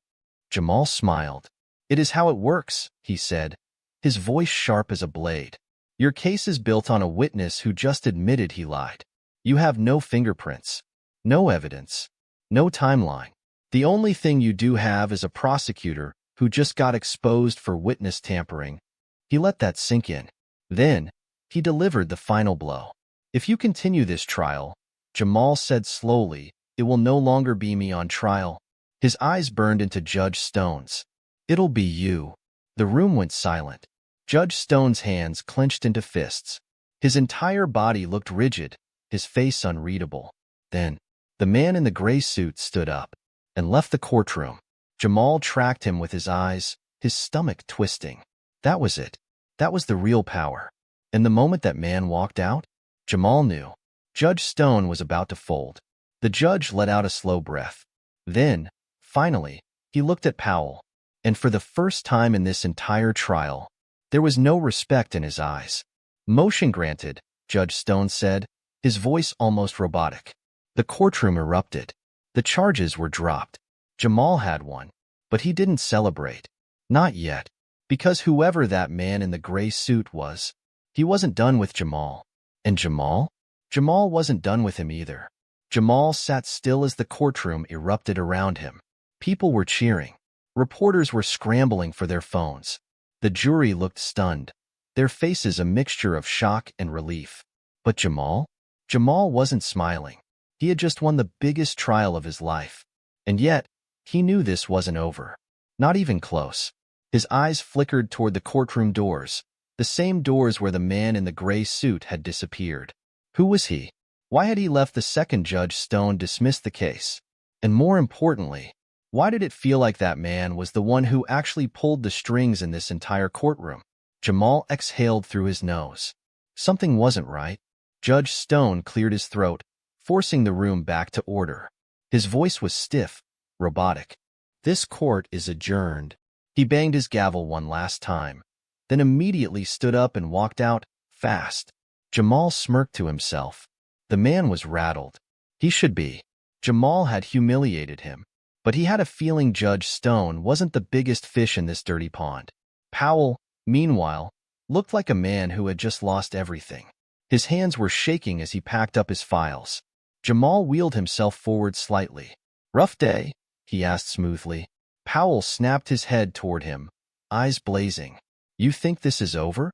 Jamal smiled. "It is how it works," he said, his voice sharp as a blade. "Your case is built on a witness who just admitted he lied. You have no fingerprints, no evidence, no timeline. The only thing you do have is a prosecutor who just got exposed for witness tampering." He let that sink in. Then, he delivered the final blow. "If you continue this trial," Jamal said slowly, "it will no longer be me on trial." His eyes burned into Judge Stone's. "It'll be you." The room went silent. Judge Stone's hands clenched into fists. His entire body looked rigid, his face unreadable. Then, the man in the gray suit stood up and left the courtroom. Jamal tracked him with his eyes, his stomach twisting. That was it. That was the real power. And the moment that man walked out, Jamal knew. Judge Stone was about to fold. The judge let out a slow breath. Then, finally, he looked at Powell. And for the first time in this entire trial, there was no respect in his eyes. "Motion granted," Judge Stone said, his voice almost robotic. The courtroom erupted. The charges were dropped. Jamal had won, but he didn't celebrate. Not yet. Because whoever that man in the gray suit was, he wasn't done with Jamal. And Jamal? Jamal wasn't done with him either. Jamal sat still as the courtroom erupted around him. People were cheering. Reporters were scrambling for their phones. The jury looked stunned, their faces a mixture of shock and relief. But Jamal? Jamal wasn't smiling. He had just won the biggest trial of his life. And yet, he knew this wasn't over. Not even close. His eyes flickered toward the courtroom doors, the same doors where the man in the gray suit had disappeared. Who was he? Why had he left the second Judge Stone dismiss the case? And more importantly, why did it feel like that man was the one who actually pulled the strings in this entire courtroom? Jamal exhaled through his nose. Something wasn't right. Judge Stone cleared his throat, forcing the room back to order. His voice was stiff, robotic. "This court is adjourned." He banged his gavel one last time, then immediately stood up and walked out, fast. Jamal smirked to himself. The man was rattled. He should be. Jamal had humiliated him. But he had a feeling Judge Stone wasn't the biggest fish in this dirty pond. Powell, meanwhile, looked like a man who had just lost everything. His hands were shaking as he packed up his files. Jamal wheeled himself forward slightly. "Rough day?" he asked smoothly. Powell snapped his head toward him, eyes blazing. "You think this is over?"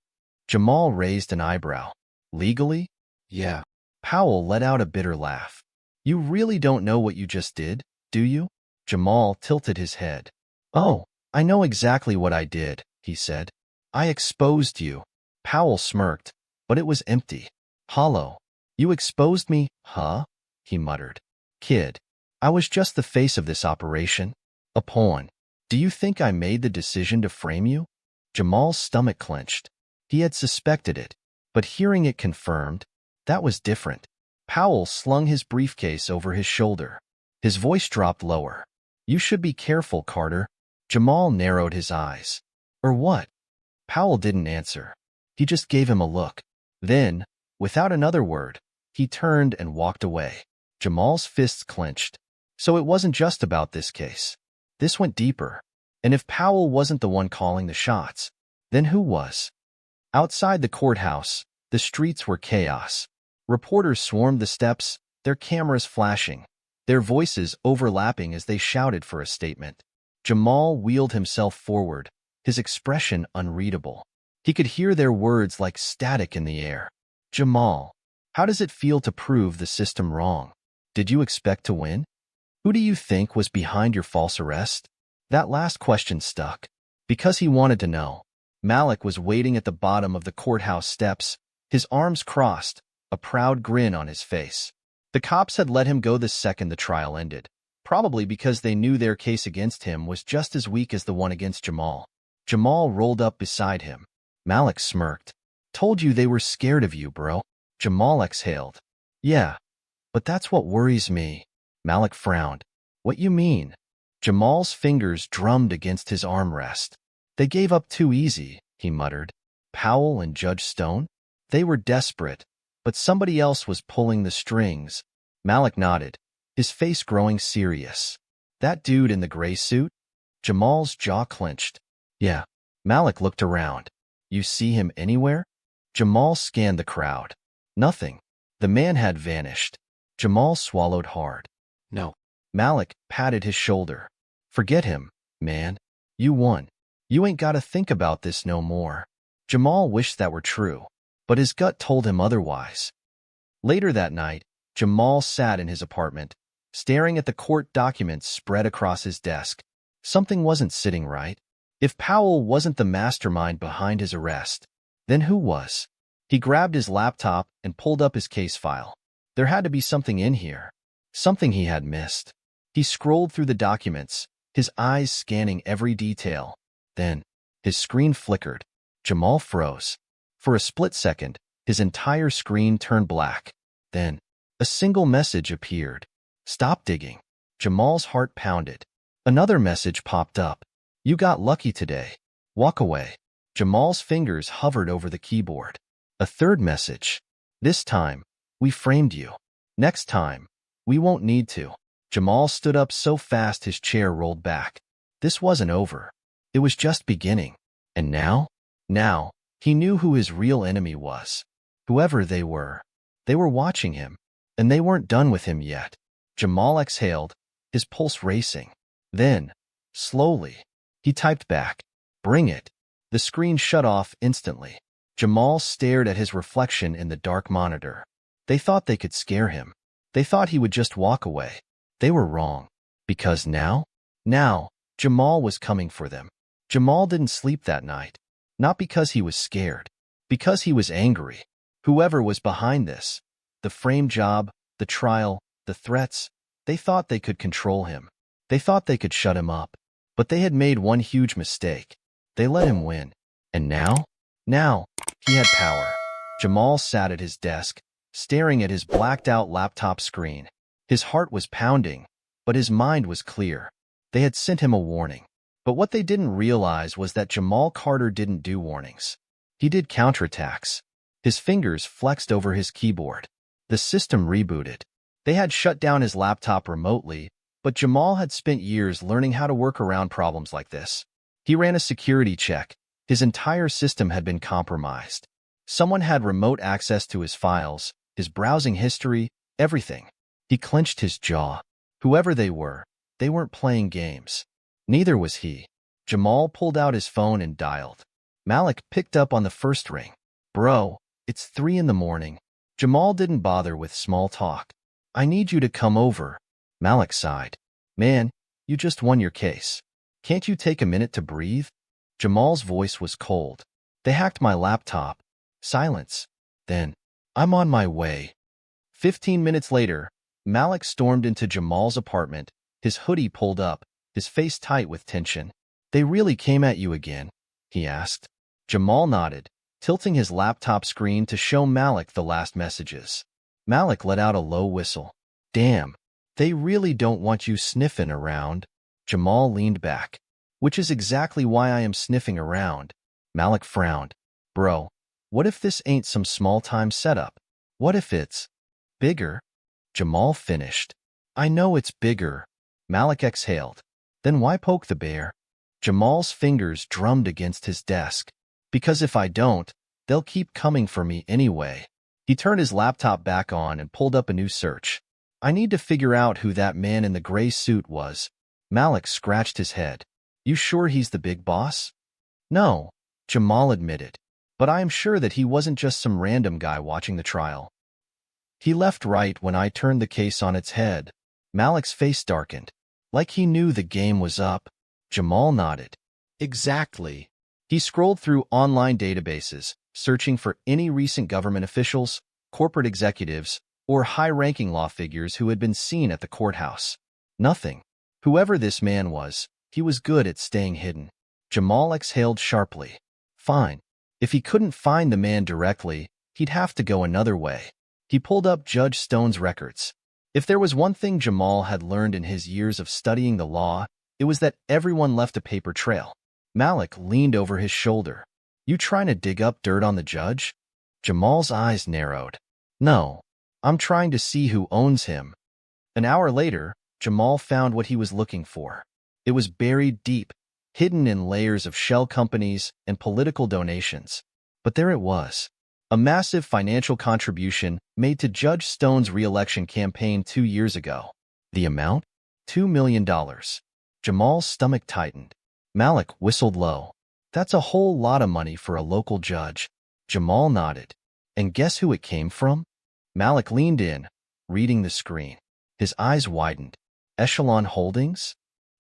Jamal raised an eyebrow. "Legally? Yeah." Powell let out a bitter laugh. "You really don't know what you just did, do you?" Jamal tilted his head. "Oh, I know exactly what I did," he said. "I exposed you." Powell smirked, but it was empty. Hollow. "You exposed me, huh?" he muttered. "Kid, I was just the face of this operation. A pawn. Do you think I made the decision to frame you?" Jamal's stomach clenched. He had suspected it, but hearing it confirmed, that was different. Powell slung his briefcase over his shoulder. His voice dropped lower. "You should be careful, Carter." Jamal narrowed his eyes. "Or what?" Powell didn't answer. He just gave him a look. Then, without another word, he turned and walked away. Jamal's fists clenched. So it wasn't just about this case. This went deeper. And if Powell wasn't the one calling the shots, then who was? Outside the courthouse, the streets were chaos. Reporters swarmed the steps, their cameras flashing, their voices overlapping as they shouted for a statement. Jamal wheeled himself forward, his expression unreadable. He could hear their words like static in the air. Jamal, how does it feel to prove the system wrong? Did you expect to win? Who do you think was behind your false arrest? That last question stuck. Because he wanted to know. Malik was waiting at the bottom of the courthouse steps, his arms crossed, a proud grin on his face. The cops had let him go the second the trial ended, probably because they knew their case against him was just as weak as the one against Jamal. Jamal rolled up beside him. Malik smirked. Told you they were scared of you, bro. Jamal exhaled. Yeah, but that's what worries me. Malik frowned. What you mean? Jamal's fingers drummed against his armrest. They gave up too easy, he muttered. Powell and Judge Stone? They were desperate, but somebody else was pulling the strings. Malik nodded, his face growing serious. That dude in the gray suit? Jamal's jaw clenched. Yeah. Malik looked around. You see him anywhere? Jamal scanned the crowd. Nothing. The man had vanished. Jamal swallowed hard. No. Malik patted his shoulder. Forget him, man. You won. You ain't gotta think about this no more. Jamal wished that were true, but his gut told him otherwise. Later that night, Jamal sat in his apartment, staring at the court documents spread across his desk. Something wasn't sitting right. If Powell wasn't the mastermind behind his arrest, then who was? He grabbed his laptop and pulled up his case file. There had to be something in here. Something he had missed. He scrolled through the documents, his eyes scanning every detail. Then, his screen flickered. Jamal froze. For a split second, his entire screen turned black. Then, a single message appeared. Stop digging. Jamal's heart pounded. Another message popped up. You got lucky today. Walk away. Jamal's fingers hovered over the keyboard. A third message. This time, we framed you. Next time, we won't need to. Jamal stood up so fast his chair rolled back. This wasn't over. It was just beginning. And now? Now, he knew who his real enemy was. Whoever they were watching him, and they weren't done with him yet. Jamal exhaled, his pulse racing. Then, slowly, he typed back, "Bring it." The screen shut off instantly. Jamal stared at his reflection in the dark monitor. They thought they could scare him. They thought he would just walk away. They were wrong. Because now, Jamal was coming for them. Jamal didn't sleep that night. Not because he was scared. Because he was angry. Whoever was behind this, the frame job, the trial, the threats, they thought they could control him. They thought they could shut him up. But they had made one huge mistake. They let him win. And now, he had power. Jamal sat at his desk, staring at his blacked-out laptop screen. His heart was pounding, but his mind was clear. They had sent him a warning. But what they didn't realize was that Jamal Carter didn't do warnings. He did counterattacks. His fingers flexed over his keyboard. The system rebooted. They had shut down his laptop remotely, but Jamal had spent years learning how to work around problems like this. He ran a security check. His entire system had been compromised. Someone had remote access to his files, his browsing history, everything. He clenched his jaw. Whoever they weren't playing games. Neither was he. Jamal pulled out his phone and dialed. Malik picked up on the first ring. Bro, it's 3 in the morning. Jamal didn't bother with small talk. I need you to come over. Malik sighed. Man, you just won your case. Can't you take a minute to breathe? Jamal's voice was cold. They hacked my laptop. Silence. Then, I'm on my way. 15 minutes later, Malik stormed into Jamal's apartment, his hoodie pulled up, his face tight with tension. They really came at you again? He asked. Jamal nodded, tilting his laptop screen to show Malik the last messages. Malik let out a low whistle. Damn, they really don't want you sniffing around. Jamal leaned back. Which is exactly why I am sniffing around. Malik frowned. Bro, what if this ain't some small-time setup? What if it's bigger? Jamal finished. I know it's bigger. Malik exhaled. Then why poke the bear? Jamal's fingers drummed against his desk. Because if I don't, they'll keep coming for me anyway. He turned his laptop back on and pulled up a new search. I need to figure out who that man in the gray suit was. Malik scratched his head. You sure he's the big boss? No, Jamal admitted. but I am sure that he wasn't just some random guy watching the trial. He left right when I turned the case on its head. Malik's face darkened. Like he knew the game was up. Jamal nodded. Exactly. He scrolled through online databases, searching for any recent government officials, corporate executives, or high-ranking law figures who had been seen at the courthouse. Nothing. Whoever this man was, he was good at staying hidden. Jamal exhaled sharply. Fine. If he couldn't find the man directly, he'd have to go another way. He pulled up Judge Stone's records. If there was one thing Jamal had learned in his years of studying the law, it was that everyone left a paper trail. Malik leaned over his shoulder. You trying to dig up dirt on the judge? Jamal's eyes narrowed. No. I'm trying to see who owns him. An hour later, Jamal found what he was looking for. It was buried deep, hidden in layers of shell companies and political donations. But there it was. A massive financial contribution made to Judge Stone's re-election campaign 2 years ago. The amount? $2 million. Jamal's stomach tightened. Malik whistled low. That's a whole lot of money for a local judge. Jamal nodded. And guess who it came from? Malik leaned in, reading the screen. His eyes widened. Echelon Holdings?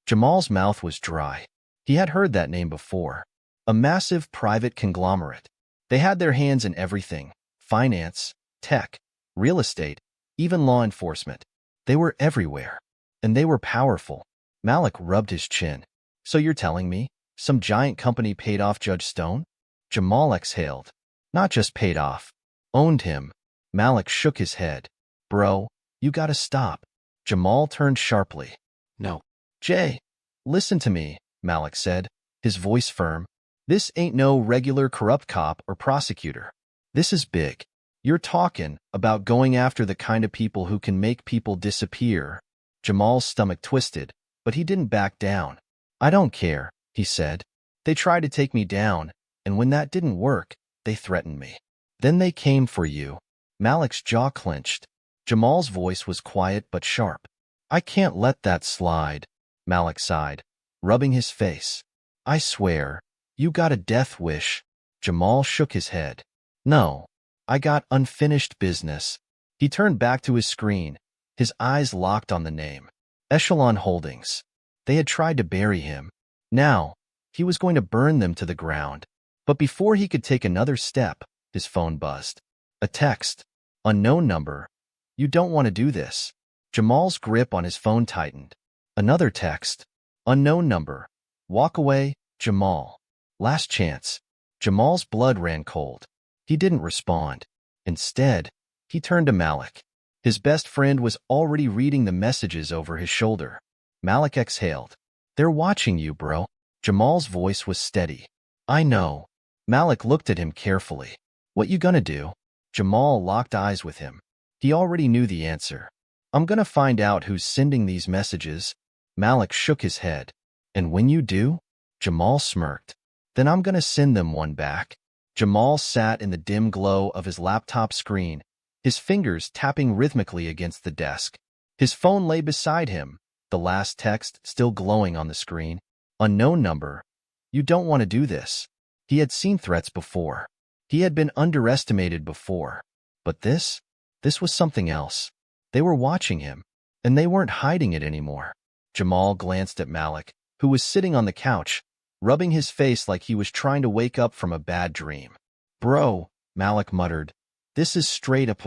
Jamal's mouth was dry. He had heard that name before. A massive private conglomerate. They had their hands in everything. Finance, tech, real estate, even law enforcement. They were everywhere. And they were powerful. Malik rubbed his chin. So you're telling me some giant company paid off Judge Stone? Jamal exhaled. Not just paid off. Owned him. Malik shook his head. Bro, you gotta stop. Jamal turned sharply. No. Jay, listen to me, Malik said, his voice firm. This ain't no regular corrupt cop or prosecutor. This is big. You're talking about going after the kind of people who can make people disappear. Jamal's stomach twisted, but he didn't back down. I don't care, he said. They tried to take me down, and when that didn't work, they threatened me. Then they came for you. Malik's jaw clenched. Jamal's voice was quiet but sharp. I can't let that slide, Malik sighed, rubbing his face. I swear, you got a death wish. Jamal shook his head. No, I got unfinished business. He turned back to his screen, his eyes locked on the name. Echelon Holdings. They had tried to bury him. Now, he was going to burn them to the ground. But before he could take another step, his phone buzzed. A text. Unknown number. You don't want to do this. Jamal's grip on his phone tightened. Another text. Unknown number. Walk away, Jamal. Last chance. Jamal's blood ran cold. He didn't respond. Instead, he turned to Malik. His best friend was already reading the messages over his shoulder. Malik exhaled. They're watching you, bro. Jamal's voice was steady. I know. Malik looked at him carefully. What you gonna do? Jamal locked eyes with him. He already knew the answer. I'm gonna find out who's sending these messages. Malik shook his head. And when you do? Jamal smirked. Then I'm gonna send them one back. Jamal sat in the dim glow of his laptop screen, his fingers tapping rhythmically against the desk. His phone lay beside him, the last text still glowing on the screen. Unknown number. You don't want to do this. He had seen threats before. He had been underestimated before. But this was something else. They were watching him, and they weren't hiding it anymore. Jamal glanced at Malik, who was sitting on the couch, rubbing his face like he was trying to wake up from a bad dream. Bro, Malik muttered, this is straight up.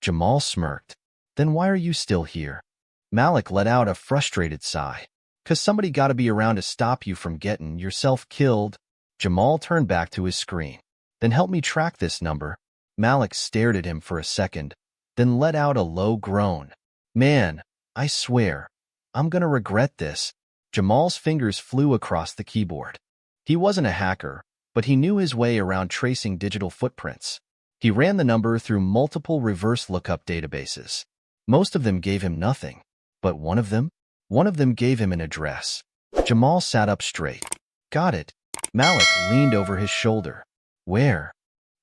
Jamal smirked. Then why are you still here? Malik let out a frustrated sigh. 'Cause somebody gotta be around to stop you from getting yourself killed. Jamal turned back to his screen. Then help me track this number. Malik stared at him for a second, then let out a low groan. Man, I swear, I'm gonna regret this. Jamal's fingers flew across the keyboard. He wasn't a hacker, but he knew his way around tracing digital footprints. He ran the number through multiple reverse lookup databases. Most of them gave him nothing, but one of them gave him an address. Jamal sat up straight. Got it. Malik leaned over his shoulder. Where?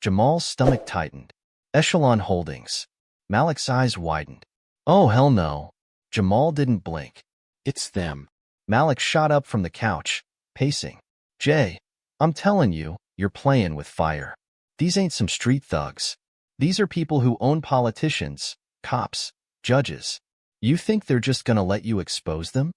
Jamal's stomach tightened. Echelon Holdings. Malik's eyes widened. Oh, hell no. Jamal didn't blink. It's them. Malik shot up from the couch, pacing. Jay, I'm telling you, you're playing with fire. These ain't some street thugs. These are people who own politicians, cops, judges. You think they're just gonna let you expose them?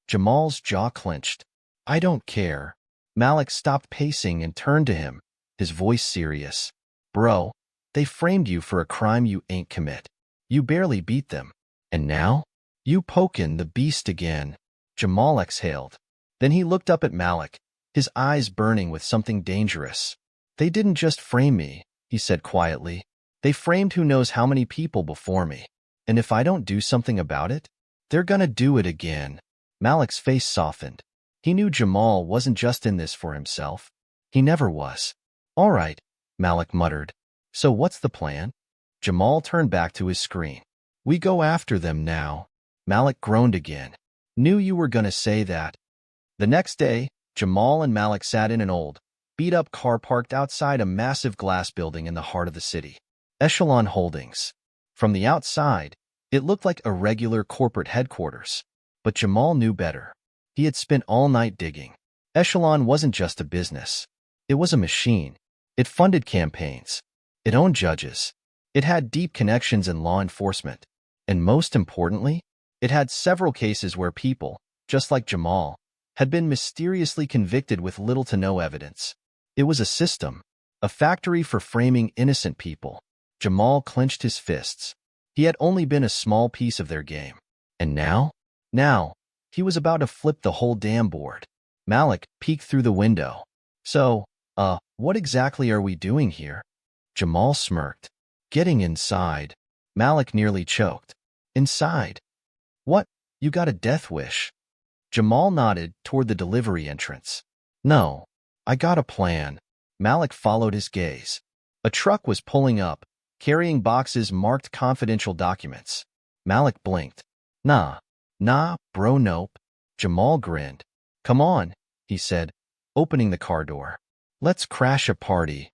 Jamal's jaw clenched. I don't care. Malik stopped pacing and turned to him, his voice serious. Bro, they framed you for a crime you ain't commit. You barely beat them. And now? You pokin' the beast again. Jamal exhaled. Then he looked up at Malik, his eyes burning with something dangerous. They didn't just frame me, he said quietly. They framed who knows how many people before me. And if I don't do something about it, they're gonna do it again. Malik's face softened. He knew Jamal wasn't just in this for himself. He never was. All right, Malik muttered. So what's the plan? Jamal turned back to his screen. We go after them now. Malik groaned again. Knew you were gonna say that. The next day, Jamal and Malik sat in an old, beat-up car parked outside a massive glass building in the heart of the city. Echelon Holdings. From the outside, it looked like a regular corporate headquarters. But Jamal knew better. He had spent all night digging. Echelon wasn't just a business. It was a machine. It funded campaigns. It owned judges. It had deep connections in law enforcement. And most importantly, it had several cases where people, just like Jamal, had been mysteriously convicted with little to no evidence. It was a system, a factory for framing innocent people. Jamal clenched his fists. He had only been a small piece of their game. And now, he was about to flip the whole damn board. Malik peeked through the window. So, what exactly are we doing here? Jamal smirked. Getting inside. Malik nearly choked. Inside? What? You got a death wish? Jamal nodded toward the delivery entrance. No, I got a plan. Malik followed his gaze. A truck was pulling up, carrying boxes marked confidential documents. Malik blinked. Nah, bro, nope. Jamal grinned. Come on, he said, opening the car door. Let's crash a party.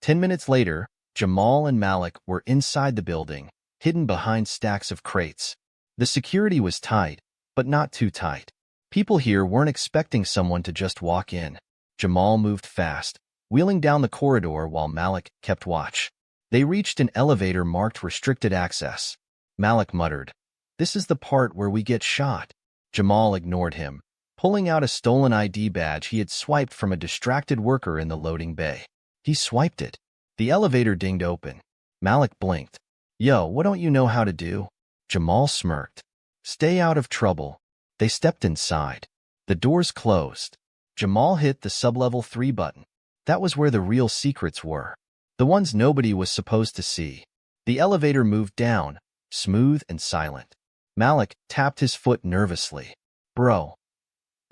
10 minutes later, Jamal and Malik were inside the building, hidden behind stacks of crates. The security was tight, but not too tight. People here weren't expecting someone to just walk in. Jamal moved fast, wheeling down the corridor while Malik kept watch. They reached an elevator marked restricted access. Malik muttered, "This is the part where we get shot." Jamal ignored him, pulling out a stolen ID badge he had swiped from a distracted worker in the loading bay. He swiped it. The elevator dinged open. Malik blinked. Yo, what don't you know how to do? Jamal smirked. Stay out of trouble. They stepped inside. The doors closed. Jamal hit the sublevel 3 button. That was where the real secrets were. The ones nobody was supposed to see. The elevator moved down, smooth and silent. Malik tapped his foot nervously. Bro,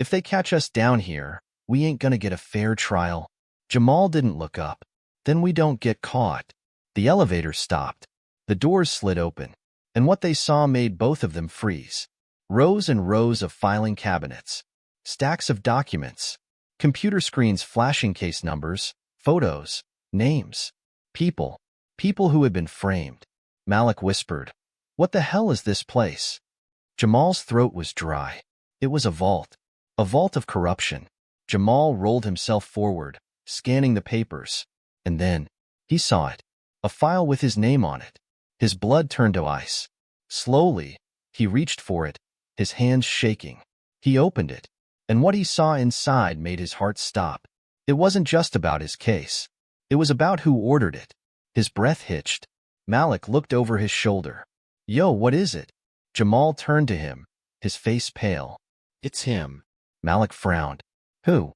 if they catch us down here, we ain't gonna get a fair trial. Jamal didn't look up. Then we don't get caught. The elevator stopped. The doors slid open, and what they saw made both of them freeze. Rows and rows of filing cabinets, stacks of documents, computer screens flashing case numbers, photos, names, people who had been framed. Malik whispered, "What the hell is this place?" Jamal's throat was dry. It was a vault of corruption. Jamal rolled himself forward, scanning the papers, and then he saw it, a file with his name on it. His blood turned to ice. Slowly, he reached for it, his hands shaking. He opened it, and what he saw inside made his heart stop. It wasn't just about his case. It was about who ordered it. His breath hitched. Malik looked over his shoulder. Yo, what is it? Jamal turned to him, his face pale. It's him. Malik frowned. Who?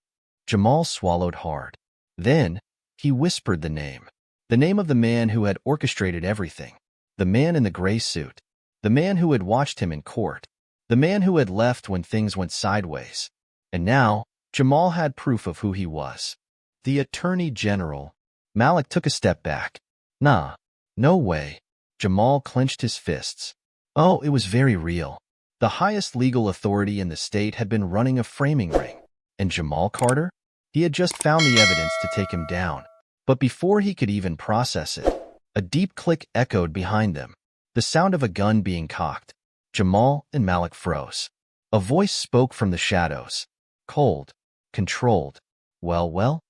Jamal swallowed hard. Then, he whispered the name. The name of the man who had orchestrated everything. The man in the gray suit. The man who had watched him in court. The man who had left when things went sideways. And now, Jamal had proof of who he was. The Attorney General. Malik took a step back. Nah, no way. Jamal clenched his fists. Oh, it was very real. The highest legal authority in the state had been running a framing ring. And Jamal Carter? He had just found the evidence to take him down. But before he could even process it, a deep click echoed behind them, the sound of a gun being cocked. Jamal and Malik froze. A voice spoke from the shadows. Cold, controlled. Well?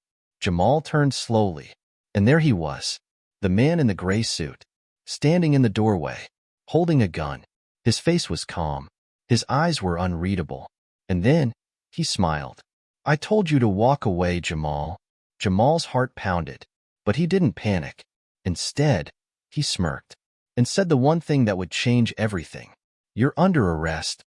Jamal turned slowly. And there he was, the man in the gray suit, standing in the doorway, holding a gun. His face was calm. His eyes were unreadable. And then he smiled. "I told you to walk away, Jamal." Jamal's heart pounded, but he didn't panic. Instead, he smirked and said the one thing that would change everything. "You're under arrest."